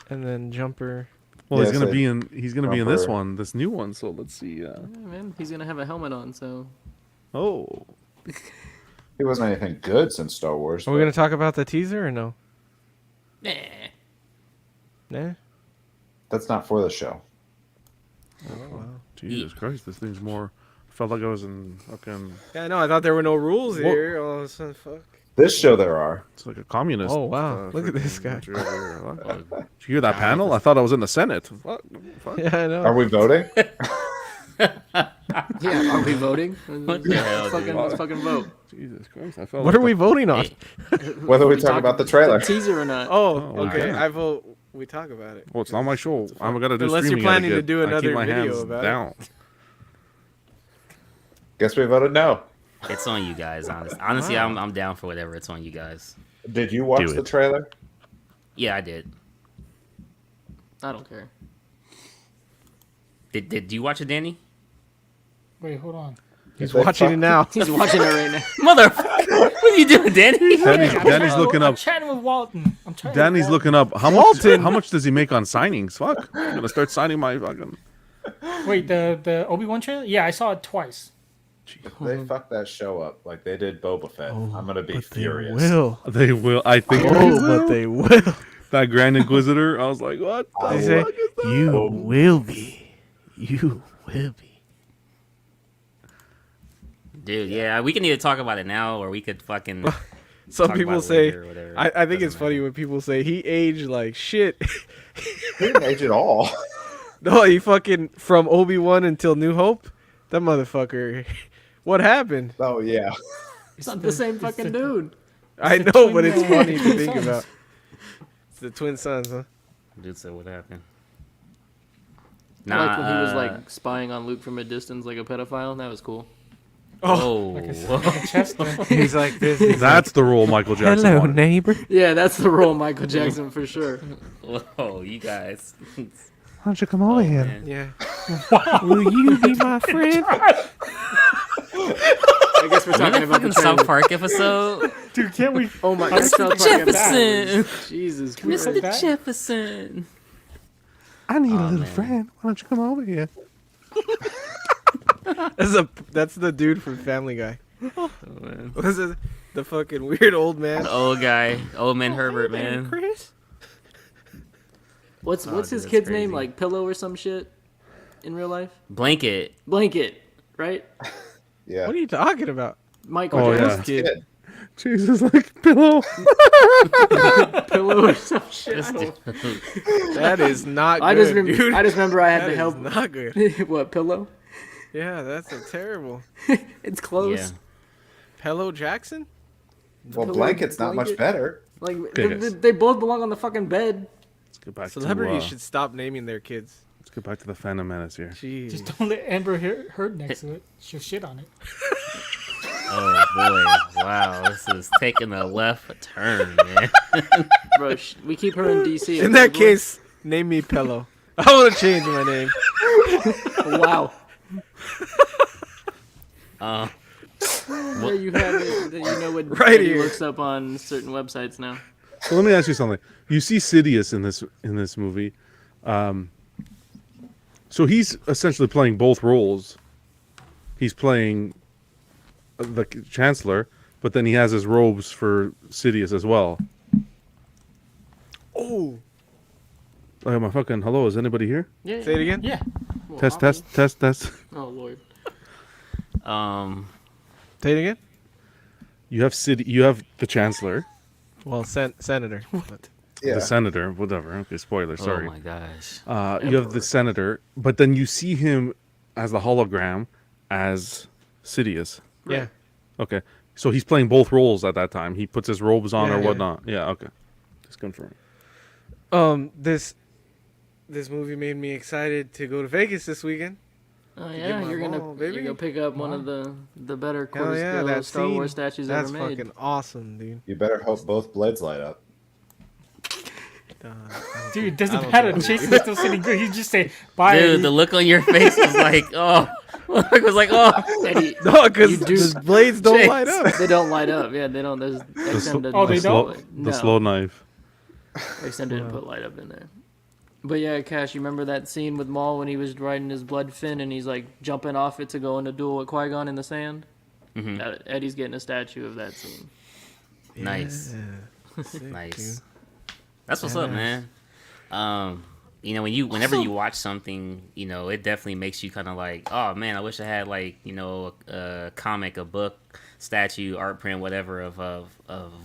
then Jumper. Well, Yeah, he's gonna so be in. He's gonna be in this Jumper. one, this new one. So let's see. Yeah, man, he's gonna have a helmet on, so. Oh, He wasn't anything good since Star Wars. Are we but gonna talk about the teaser or no? Nah. Nah. That's not for the show. Jesus Christ! This thing's more. Felt like I was in fucking. Yeah, I know. I thought there were no rules Whoa. here. All of a sudden, fuck. This show there are. It's like a communist. Oh, wow. Look at this freaking guy. country over here. What? Did you hear that panel? I thought I was in the Senate. What? Fuck. Yeah, I know. Are we voting? Yeah, are we voting? What the hell, dude? Let's fucking vote. Jesus Christ! I felt. What like are we voting on? Whether we talk about the trailer. Teaser or not? Oh, Oh, okay. okay. I vote we talk about it. Well, it's not my show. I'm gonna do Unless you're streaming planning to etiquette. do I keep another my video hands about it. down. Guess we voted no. It's on you guys. Honestly, Wow. I'm down for whatever. It's on you guys. Did you watch Do the it. trailer? Yeah, I did. I don't care. Did you watch it, Danny? Wait, hold on. He's They watching it fuck- now. He's watching it right now. Motherfucker! What are you doing, Danny? Danny's looking I'm up. chatting with Walton. I'm trying. Danny's looking up how much. How much does he make on signings? Fuck! I'm gonna start signing my fucking. Wait, the Obi-Wan trailer? Yeah, I saw it twice. If they fuck that show up like they did Boba Fett, I'm gonna be But they furious. will. They will. I think. Oh, but they will. That Grand Inquisitor. I was like, what? I They say, will- you will be. You will be. Dude, yeah, we can either talk about it now or we could fucking. Some talk people about it say, later or whatever. I think Doesn't it's funny matter. when people say he aged like shit. He didn't age at all. No, he fucking, from Obi-Wan until New Hope, that motherfucker, what happened? Oh yeah. It's not the same fucking dude. I the know, twin, but it's funny to twin think sons. about. It's the twin sons, huh? Dude said what happened. I like when he was like spying on Luke from a distance like a pedophile. That was cool. Oh, Chester. He's like this. He's That's the role Michael Jackson hello, wanted. neighbor. Yeah, that's the role Michael Jackson for sure. whoa, you guys. Why don't you come over here? Man. Yeah. Will you be my friend? I guess we're talking Remember that about the fucking South trailer. Park episode? Dude, can't we? Oh my God, South Park Jefferson! Jesus we Christ. read Mr. that? Jefferson! I need Aw, man. friend. Why don't you come over here? That's the dude from Family Guy. Oh, man. Was it the fucking weird old man? The old guy. Old man Herbert, Hey there, man. Chris. What's Oh, his dude, that's kid's name? crazy. Like Pillow or some shit in real life? Blanket. Blanket, right? Yeah. What are you talking about? Michael Oh, Jackson. yeah. Kid. Jesus, like pillow. Pillow or some shit. I don't- That is not I good, just, dude. I just remember I had That to is help. not good. What, Pillow? Yeah, that's a terrible. It's close. Yeah. Pello Jackson? Well, Pillow, blanket's not much blanket. better. Like, Okay, they, guys. they both belong on the fucking bed. Let's get back Celebrities to. should stop naming their kids. Let's get back to the Phantom Menace here. Jeez. Just don't let Amber Heard next to it. She'll shit on it. Oh, boy. Wow, this is taking a left turn, man. Bro, we keep her in DC. In that case, name me Pello. I want to change my name. Wow. Uh, There you have it. You know what Right Eddie here. looks up on certain websites now. So let me ask you something. You see Sidious in this movie. So he's essentially playing both roles. He's playing the Chancellor, but then he has his robes for Sidious as well. Oh, My fucking hello, is anybody here? Yeah. say it again. Yeah. Well, Test, obvious. test. Oh Lord. Say it again. You have the Chancellor, Well, senator. But Yeah. the Senator, whatever. Okay, spoiler, sorry. Oh my gosh. You have the Senator, but then you see him as the hologram as Sidious. yeah, Okay. So he's playing both roles at that time. He puts his robes on Yeah, or yeah. whatnot. Yeah, okay. Just confirm. this movie made me excited to go to Vegas this weekend. Oh get yeah, my you're gonna ball, baby. pick up one of the better Hell quarter yeah, scale that Star scene. Wars statues That's ever made. fucking awesome, dude. You better hope both blades light up. Dude, it I doesn't don't matter. think- Jason's still sitting good. He just say bye. Dude, Eddie." the look on your face was like, oh. It was like, oh. Eddie, No, because You do- the blades don't Chase. light up. they don't light up. Yeah, they don't. There's XM doesn't. Oh, they light don't? up. The No, slow knife. XM didn't put light up in there. But yeah, Cash, you remember that scene with Maul when he was riding his blood fin and he's like jumping off it to go into duel with Qui-Gon in the sand? Mhm. Eddie's getting a statue of that scene. Nice. Yeah. Sick, Nice. dude. That's what's up, man. You know, whenever you watch something, you know, it definitely makes you kind of like, oh man, I wish I had like, you know, a comic, a book, statue, art print, whatever of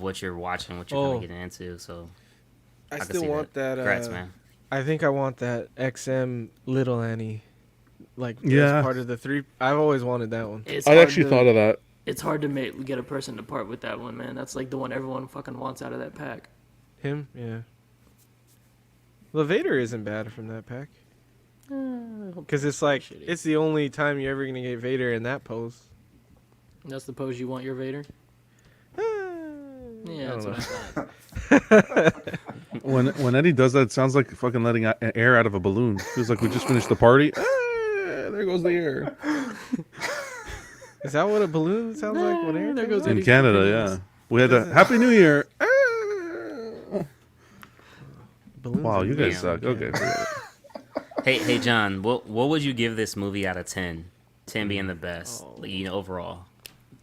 what you're watching, what you're kind Oh. of getting into. So I can still see want that. Congrats, man. I think I want that XM Little Annie, like Yeah. as part of the three. I've always wanted that one. It's I hard actually to- thought of that. It's hard to get a person to part with that one, man. That's like the one everyone fucking wants out of that pack. Him, yeah. Well, Vader isn't bad from that pack. Because it's like, Shitty. it's the only time you're ever going to get Vader in that pose. That's the pose you want your Vader? Yeah, Yeah, that's what I thought. When Eddie does that, it sounds like fucking letting air out of a balloon. Feels like we just finished the party. There goes the air. Is that what a balloon sounds like when air There comes goes out? In Eddie's Canada, opinions. yeah. We had a Happy New Year. Balloons Wow, are you weird. guys suck. Okay. forget it. Hey, John, what would you give this movie out of 10? 10 being the best, like, you know, overall.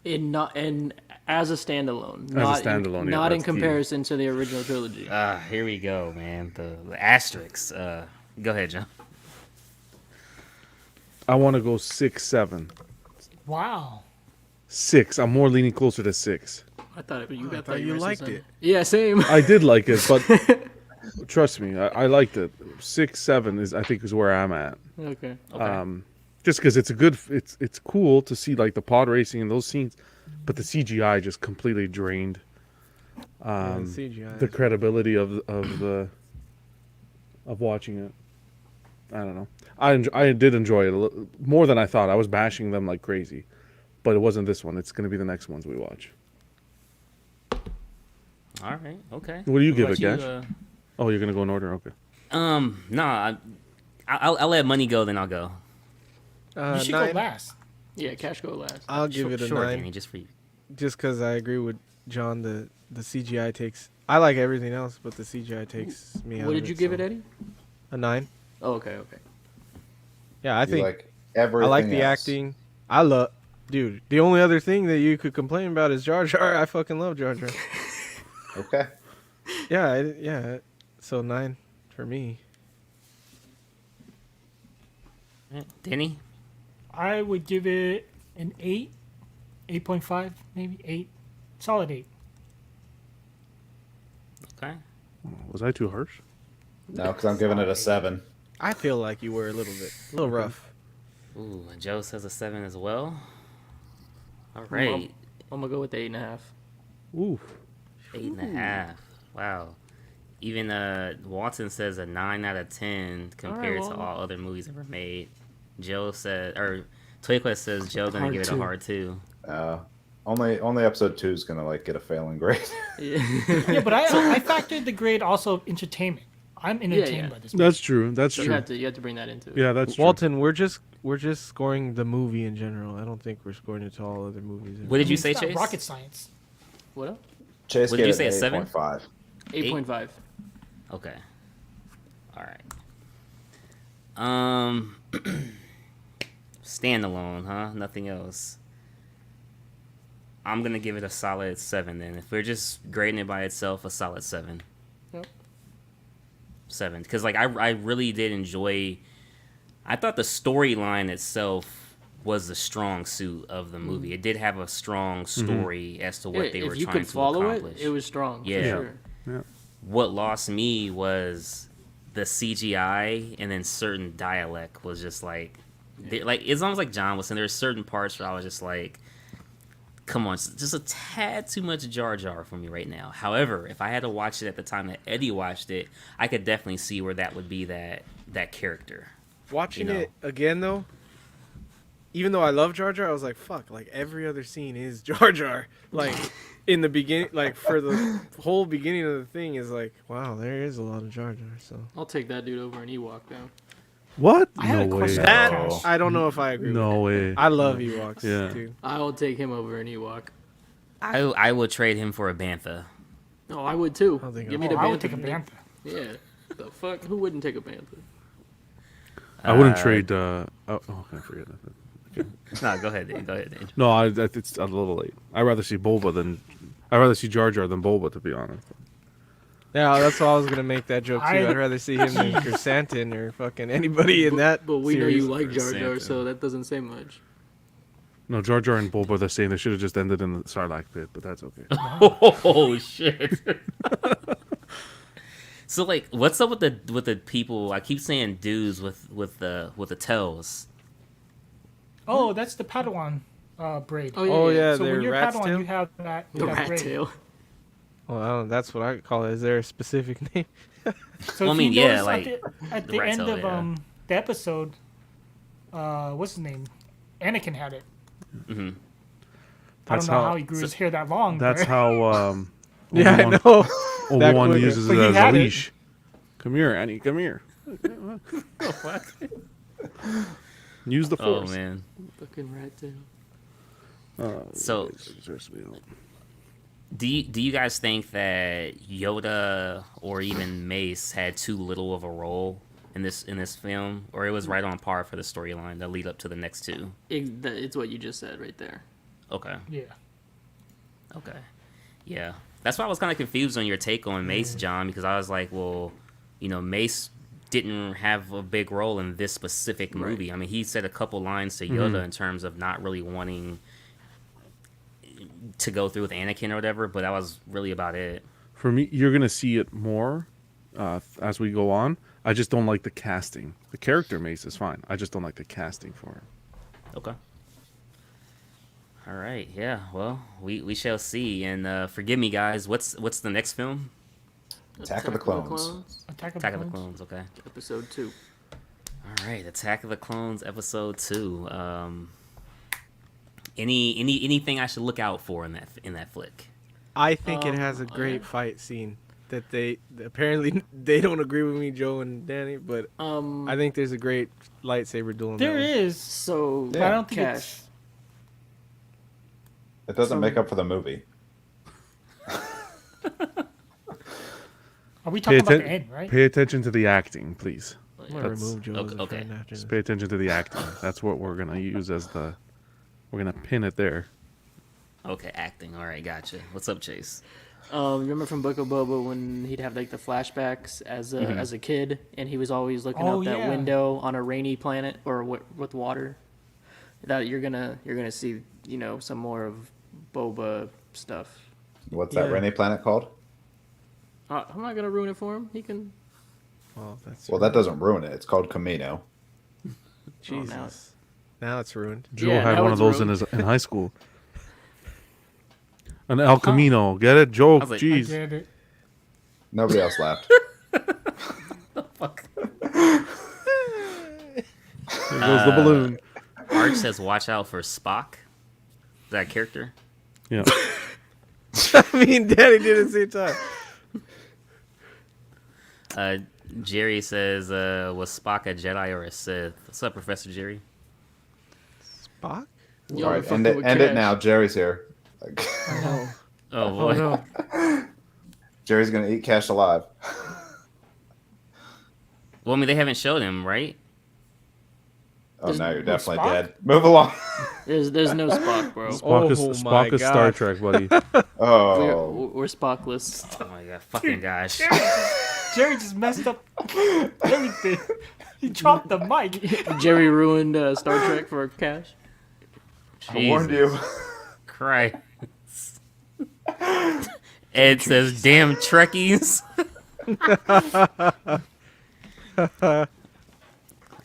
And as a standalone, a not standalone, in, yeah, not in that's key. comparison to the original trilogy. Here we go, man. The asterisks. Go ahead, John. I want to go 6, 7. Wow. 6. I'm more leaning closer to 6. I thought you got thought you were liked saying- it. Yeah, same. I did like it, but trust me, I liked it. 6, 7 is I think is where I'm at. Okay. Just because it's a good, it's cool to see like the pod racing and those scenes, but the CGI just completely drained Yeah, CGI. the credibility of watching it. I don't know. I did enjoy it more than I thought. I was bashing them like crazy, but it wasn't this one. It's going to be the next ones we watch. All right, okay. What do you give about it, Gash? Oh, you're gonna go in order. Okay. No, I'll let money go, then I'll go. You should 9. go last. Yeah, Cash go last. I'll give it a Sure, 9. Danny, just for you. Just because I agree with John, the CGI takes. I like everything else, but the CGI takes me out. What of did you give it, so- Eddie? A 9. Oh, okay. Yeah, I You think like everything I like the else. acting. I love, dude. The only other thing that you could complain about is Jar Jar. I fucking love Jar Jar. Okay. Yeah, yeah. So 9 for me. Danny? I would give it an 8, 8.5, maybe 8. Solid 8. Okay. Was I too harsh? No, because I'm giving it a 7. I feel like you were a little rough. Ooh, Joe says a 7 as well. All right. I'm gonna go with the 8.5. Ooh. 8.5. Wow. Even Watson says a 9 out of 10 compared to well. all other movies ever made. Joe said, or Toyquest says Joe gonna Hard give it a two. hard 2. Only episode 2 is gonna like get a failing grade. Yeah. Yeah, but I factored the grade also of entertainment. I'm entertained yeah. by this movie. That's true. That's So true. you have to bring that into it. Yeah, that's true. Walton, we're just scoring the movie in general. I don't think we're scoring it to all other movies. What did you It's say, not Chase? rocket science. What else? Chase What did gave you it say, a 7? 8.5. 8.5. Okay. All right. Standalone, huh? Nothing else. I'm gonna give it a solid 7 then. If we're just grading it by itself, a solid 7. Yep. 7, because like I really did enjoy. I thought the storyline itself was the strong suit of the movie. It did have a strong story as to what they were if you trying could to follow accomplish. it was strong. Yeah. For sure. What lost me was the CGI, and then certain dialect was just like, like it's almost like John was saying. There's certain parts where I was just like, come on, it's just a tad too much Jar Jar for me right now. However, if I had to watch it at the time that Eddie watched it, I could definitely see where that would be that character. Watching You know. it again though, even though I love Jar Jar, I was like, fuck, like every other scene is Jar Jar. Like in the beginning, like for the whole beginning of the thing is like, wow, there is a lot of Jar Jar. So I'll take that dude over an Ewok now. What? I had No a way. question. that No. I don't know if I agree. No with way. that. I love Ewoks, Yeah. dude. I will take him over an Ewok. I would trade him for a bantha. Oh, I would too. I don't think Give I- me the I would bantha. take a bantha. Yeah. The fuck? Who wouldn't take a bantha? I wouldn't trade. Oh, I forget that. No, go ahead, Dan. Go ahead, Dan. No, it's a little late. I'd rather see Boba than. I'd rather see Jar Jar than Boba, to be honest. Yeah, that's why I was gonna make that joke too. I- I'd rather see him than Chrysanthemum or fucking anybody in that. But we know series. you like Jar Jar, Santa. so that doesn't say much. No, Jar Jar and Boba are the same. They should have just ended in the Sarlacc pit, but that's okay. Oh shit. So like, what's up with the people? I keep saying dudes with the tails. Oh, that's the Padawan braid. Oh yeah, So they're when you're rat's Padawan, tail. you have that, The that rat braid. tail. Well, I don't know, that's what I call it. Is there a specific name? So Well, I if mean, you yeah, notice like, at the the rat end tail, of yeah. the episode, what's his name? Anakin had it. Hmm. I don't That's know how- how he grew his hair that long. That's but- how. Yeah, I Obi-Wan- know. Back Obi-Wan when- uses But it he as a had it. leash. Come here, Annie. Come here. Use the Oh force. man. Fucking rat tail. So- Do you guys think that Yoda or even Mace had too little of a role in this film, or it was right on par for the storyline that lead up to the next two? It's what you just said right there. Okay. Yeah. Okay. Yeah. That's why I was kind of confused on your take on Mace, John, because I was like, well, Mace didn't have a big role in this specific movie. I mean, he said a couple lines to Yoda in terms of not really wanting to go through with Anakin or whatever, but that was really about it. For me, you're gonna see it more as we go on. I just don't like the casting. The character Mace is fine. I just don't like the casting for him. Okay. All right. Yeah. Well, we shall see. And forgive me, guys. What's the next film? Attack of the Clones. Attack Attack of the the Clones. Clones. Okay. Episode 2. All right. Attack of the Clones, episode 2. Anything I should look out for in that flick? I think it has a great fight scene that they apparently they don't agree with me, Joe and Danny, but I think there's a great lightsaber duel. In There that one. is. So, But I don't think Cash. it's. It doesn't make up for the movie. Are we talking about atten- the end, right? Pay attention to the acting, please. I'm gonna That's- remove Joe as a okay. friend after Just this. pay attention to the acting. That's what we're gonna use as the. We're gonna pin it there. Okay, acting. All right, gotcha. What's up, Chase? Remember from Book of Boba when he'd have like the flashbacks as a kid, and he was always looking Oh, out that yeah. window on a rainy planet or with water. That you're gonna see some more of Boba stuff. What's that Yeah. rainy planet called? I'm not gonna ruin it for him. He can. Oh, that's Well, that doesn't ruin it. It's called Camino. Jesus. Now it's ruined. Joe Yeah, had now one of it's those in high school. An El Camino. Get it, Joe? was like, I Jeez. get it. Nobody else laughed. Fuck. There goes the balloon. Art says, "Watch out for Spock." That character. Yeah. I mean, Danny did it at the same time. Jerry says, "Was Spock a Jedi or a Sith?" What's up, Professor Jerry? Spock? Y'all All are right, fucking end with it Cash. now. Jerry's here. Like, Oh Oh boy. no. Jerry's gonna eat Cash alive. Well, I mean, they haven't showed him, right? Oh, There's now you're no definitely Spock? dead. Move along. There's no Spock, bro. Oh my Star God. Trek, buddy. Oh, We're Spockless. Oh my god, fucking gosh. Jerry just messed up everything. He dropped the mic. Jerry ruined Star Trek for Cash. I warned you. Christ. Ed says, "Damn Trekkies."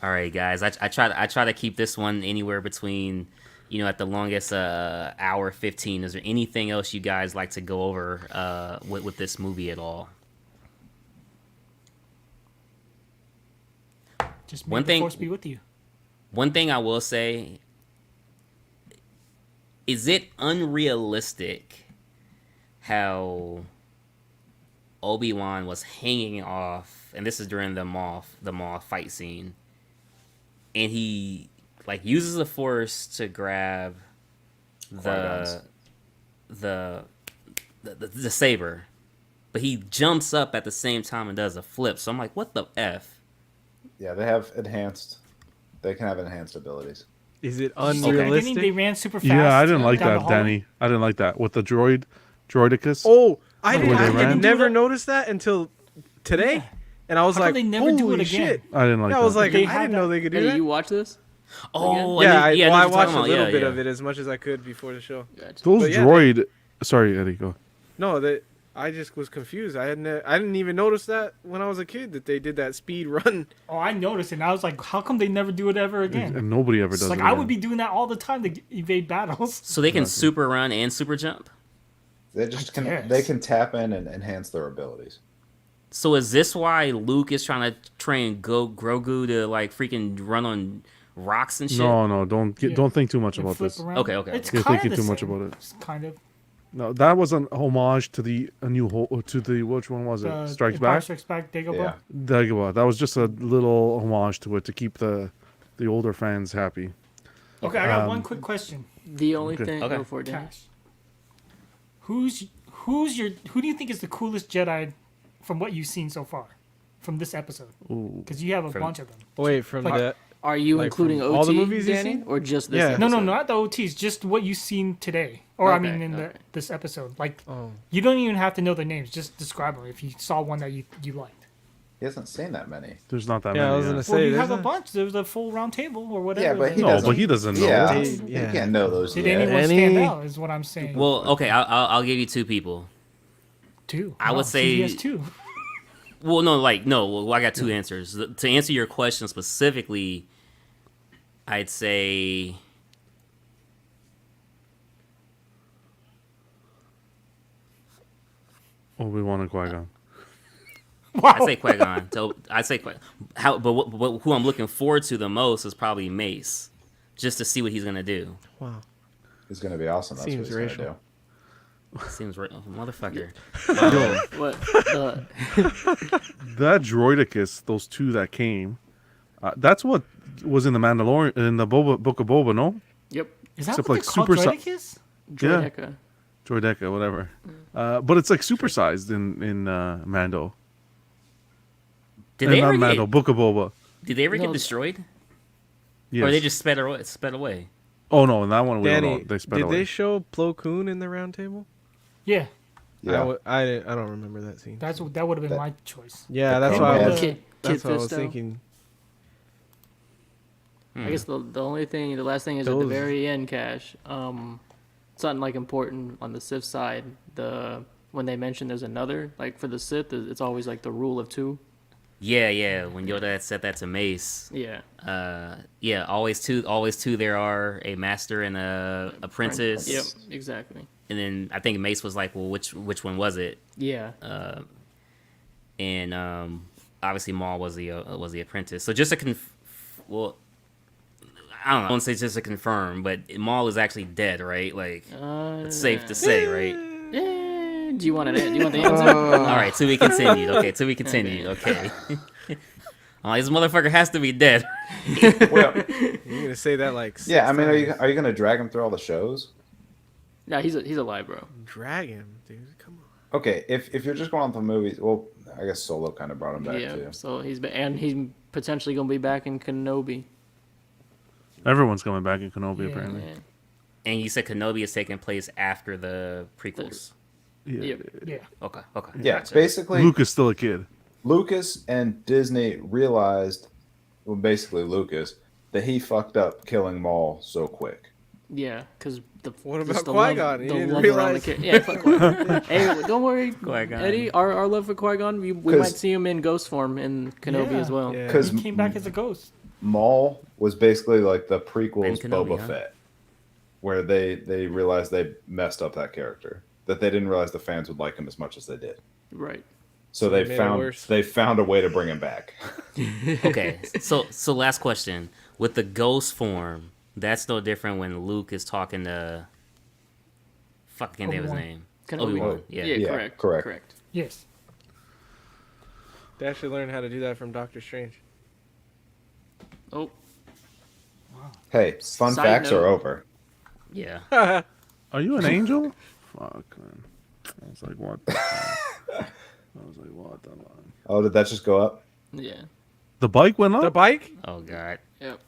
All right, guys. I try to keep this one anywhere between, at the longest, hour 15. Is there anything else you guys like to go over with this movie at all? Just One make the thing- force be with you. One thing I will say, is it unrealistic how Obi-Wan was hanging off, and this is during the Maul fight scene, and he uses the Force to grab the saber, but he jumps up at the same time and does a flip. So I'm like, what the F? Yeah, they have enhanced. They can have enhanced abilities. Is it Did you see at the beginning unrealistic? they ran super fast. Yeah, I didn't like down the that, hallway? Danny. I didn't like that with the droidicus. Oh, I Where they ran? did never notice that until today, Yeah. and I was How come like, they never do "Holy it again?" shit!" I didn't like Yeah, that. I was like, They I had didn't know they could do Hey, that. you watch this? Oh, Yeah, I I know what you're watched talking a about. little Yeah, bit yeah. of it as much as I could before the show. Gotcha. Those But yeah, droid. Sorry, Eddie. Go. No, that I just was confused. I didn't even notice that when I was a kid that they did that speed run. Oh, I noticed it. And I was like, how come they never do it ever again? And nobody ever It's does like it. I again. would be doing that all the time to evade battles. So they can super run and super jump? They just can. guess. They can tap in and enhance their abilities. So is this why Luke is trying to train Grogu to freaking run on rocks and shit? No, don't think too much And about flip this. around. Okay, okay. It's You're kind thinking of the too much same. about it. It's kind of. No, that was an homage to which one was it? Strikes Empire Back. Strikes Back, Dagobah. Yeah. Dagobah. That was just a little homage to it to keep the older fans happy. Okay, I got one quick question. The only Okay. thing Okay. before Dan. Cash. Who do you think is the coolest Jedi from what you've seen so far from this episode? Ooh. Because you have a From- bunch of them. Wait, from Like- that. Are you Like, including from OT, all the movies you've Danny, seen? or just this? Yeah. No, Episode? not the OTs. Just what you've seen today, or I Okay, mean, in okay. this episode. Like, Oh, you don't even have to know their names. Just describe them if you saw one that you liked. He hasn't seen that many. There's not that yeah, many. I was yeah. gonna Well, say. you there's have a not- bunch. There's a full round table or whatever. Yeah, but he No, doesn't. but he doesn't know. Yeah, They- he yeah. can't know those Did yet. anyone stand Any- out? Is what I'm saying. Well, okay, I'll give you two people. Two. I would say- CBS two. Well, no, well, I got two answers. To answer your question specifically, I'd say Obi-Wan and Qui-Gon. Wow. I'd say Qui-Gon. So I'd say but who I'm looking forward to the most is probably Mace, just to see what he's gonna do. Wow. He's gonna be awesome. That's Seems what he's racial. gonna do. Seems right, motherfucker. What? That droidicus, those two that came, that's what was in the Mandalorian in the Book of Boba. No, Yep. Is that Except what like they call super Droidic is? Droideka. Droideca, whatever. But it's like supersized in Mando. Did they not ever Mando, get, Book of Boba. did they ever No. get destroyed, Yes. or they just sped away? Oh no, in that one we don't Danny, know. They sped did away. they show Plo Koon in the round table? Yeah, Yeah. I don't remember that scene. that would have been my choice. Yeah, that's Kid why I Fisto. was. Kid That's what I was Fisto. thinking. I guess the last thing is at the Those- very end, Cash. Something like important on the Sith side. When they mention there's another, like for the Sith, it's always like the rule of two. Yeah. When Yoda said that to Mace, Yeah. yeah, always two. There are a master and a apprentice. Yep. Exactly. And then I think Mace was like, "Well, which one was it?" Yeah. And obviously Maul was the apprentice. So just to well, I don't know. I won't say just to confirm, but Maul is actually dead, right? Like It's it's safe to say, right? Do you want the answer? All right, to be continued. Okay, to be continued. Okay. This motherfucker has to be dead. Well, You're gonna say that like yeah, I mean, times. are you gonna drag him through all the shows? No, he's alive, bro. Drag him, dude. Come on. Okay, if you're just going on the movies, well, I guess Solo kind of brought him back Yeah. too. So he's potentially gonna be back in Kenobi. Everyone's coming back in Kenobi Yeah. apparently. Yeah. And you said Kenobi is taking place after the prequels. Yeah. Yep. Yeah. Okay. Yeah, Gotcha. basically, Luke is still a kid. Lucas and Disney realized, well, basically Lucas, that he fucked up killing Maul so quick. Yeah, because What just about the love- Qui-Gon? You the didn't love around realize- yeah, fuck Qui-Gon. Hey, don't worry, Qui-Gon. Eddie. Our love for Qui-Gon, we 'Cause- might see him in ghost form in Kenobi Yeah. as well. Yeah. Because He came back as a ghost. Maul was basically like the prequels Ben Kenobi, Boba huh? Fett, where they realized they messed up that character, that they didn't realize the fans would like him as much as they did. Right. So They they made it found worse. a way to bring him back. Okay. So last question. With the ghost form, that's no different when Luke is talking to. Fuck, I can't think of his Obi-Wan. name. Kenobi. Obi-Wan. Yeah. Yeah. correct. Yes. They actually learned how to do that from Doctor Strange. Oh, Hey, fun Side facts note. are over. Yeah. Are you an angel? Fuck, man. I was like, what the fuck? Oh, did that just go up? yeah. The bike went The up? bike? Oh God.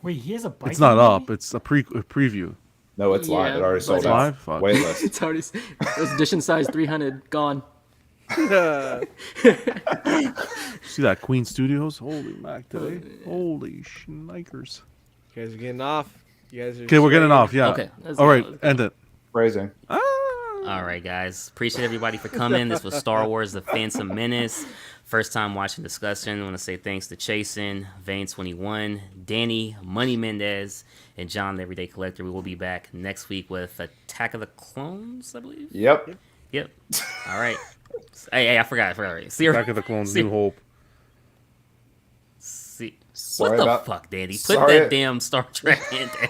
Wait, he has a bike. It's not in the up. movie? It's a preview. No, it's live. Yeah, It already but sold It's out. live? Fuck. Wait list. It's already it was edition size 300 gone. See that Queen Studios? Holy mac today. Holy shnikers. You guys are getting off. You guys are. Okay, we're getting off. Yeah. Okay. All right, end it. Phrasing. All right, guys. Appreciate everybody for coming. This was Star Wars: The Phantom Menace. First time watching discussion. I want to say thanks to Chasen, Vane21, Danny, Money Mendez, and John, the Everyday Collector. We will be back next week with Attack of the Clones, I believe. Yep. Yep. All right. Hey, I forgot. See you. Back of the Clones, See- New Hope. See. Sorry What the about- fuck, Danny? Put Sorry- that damn Star Trek in there.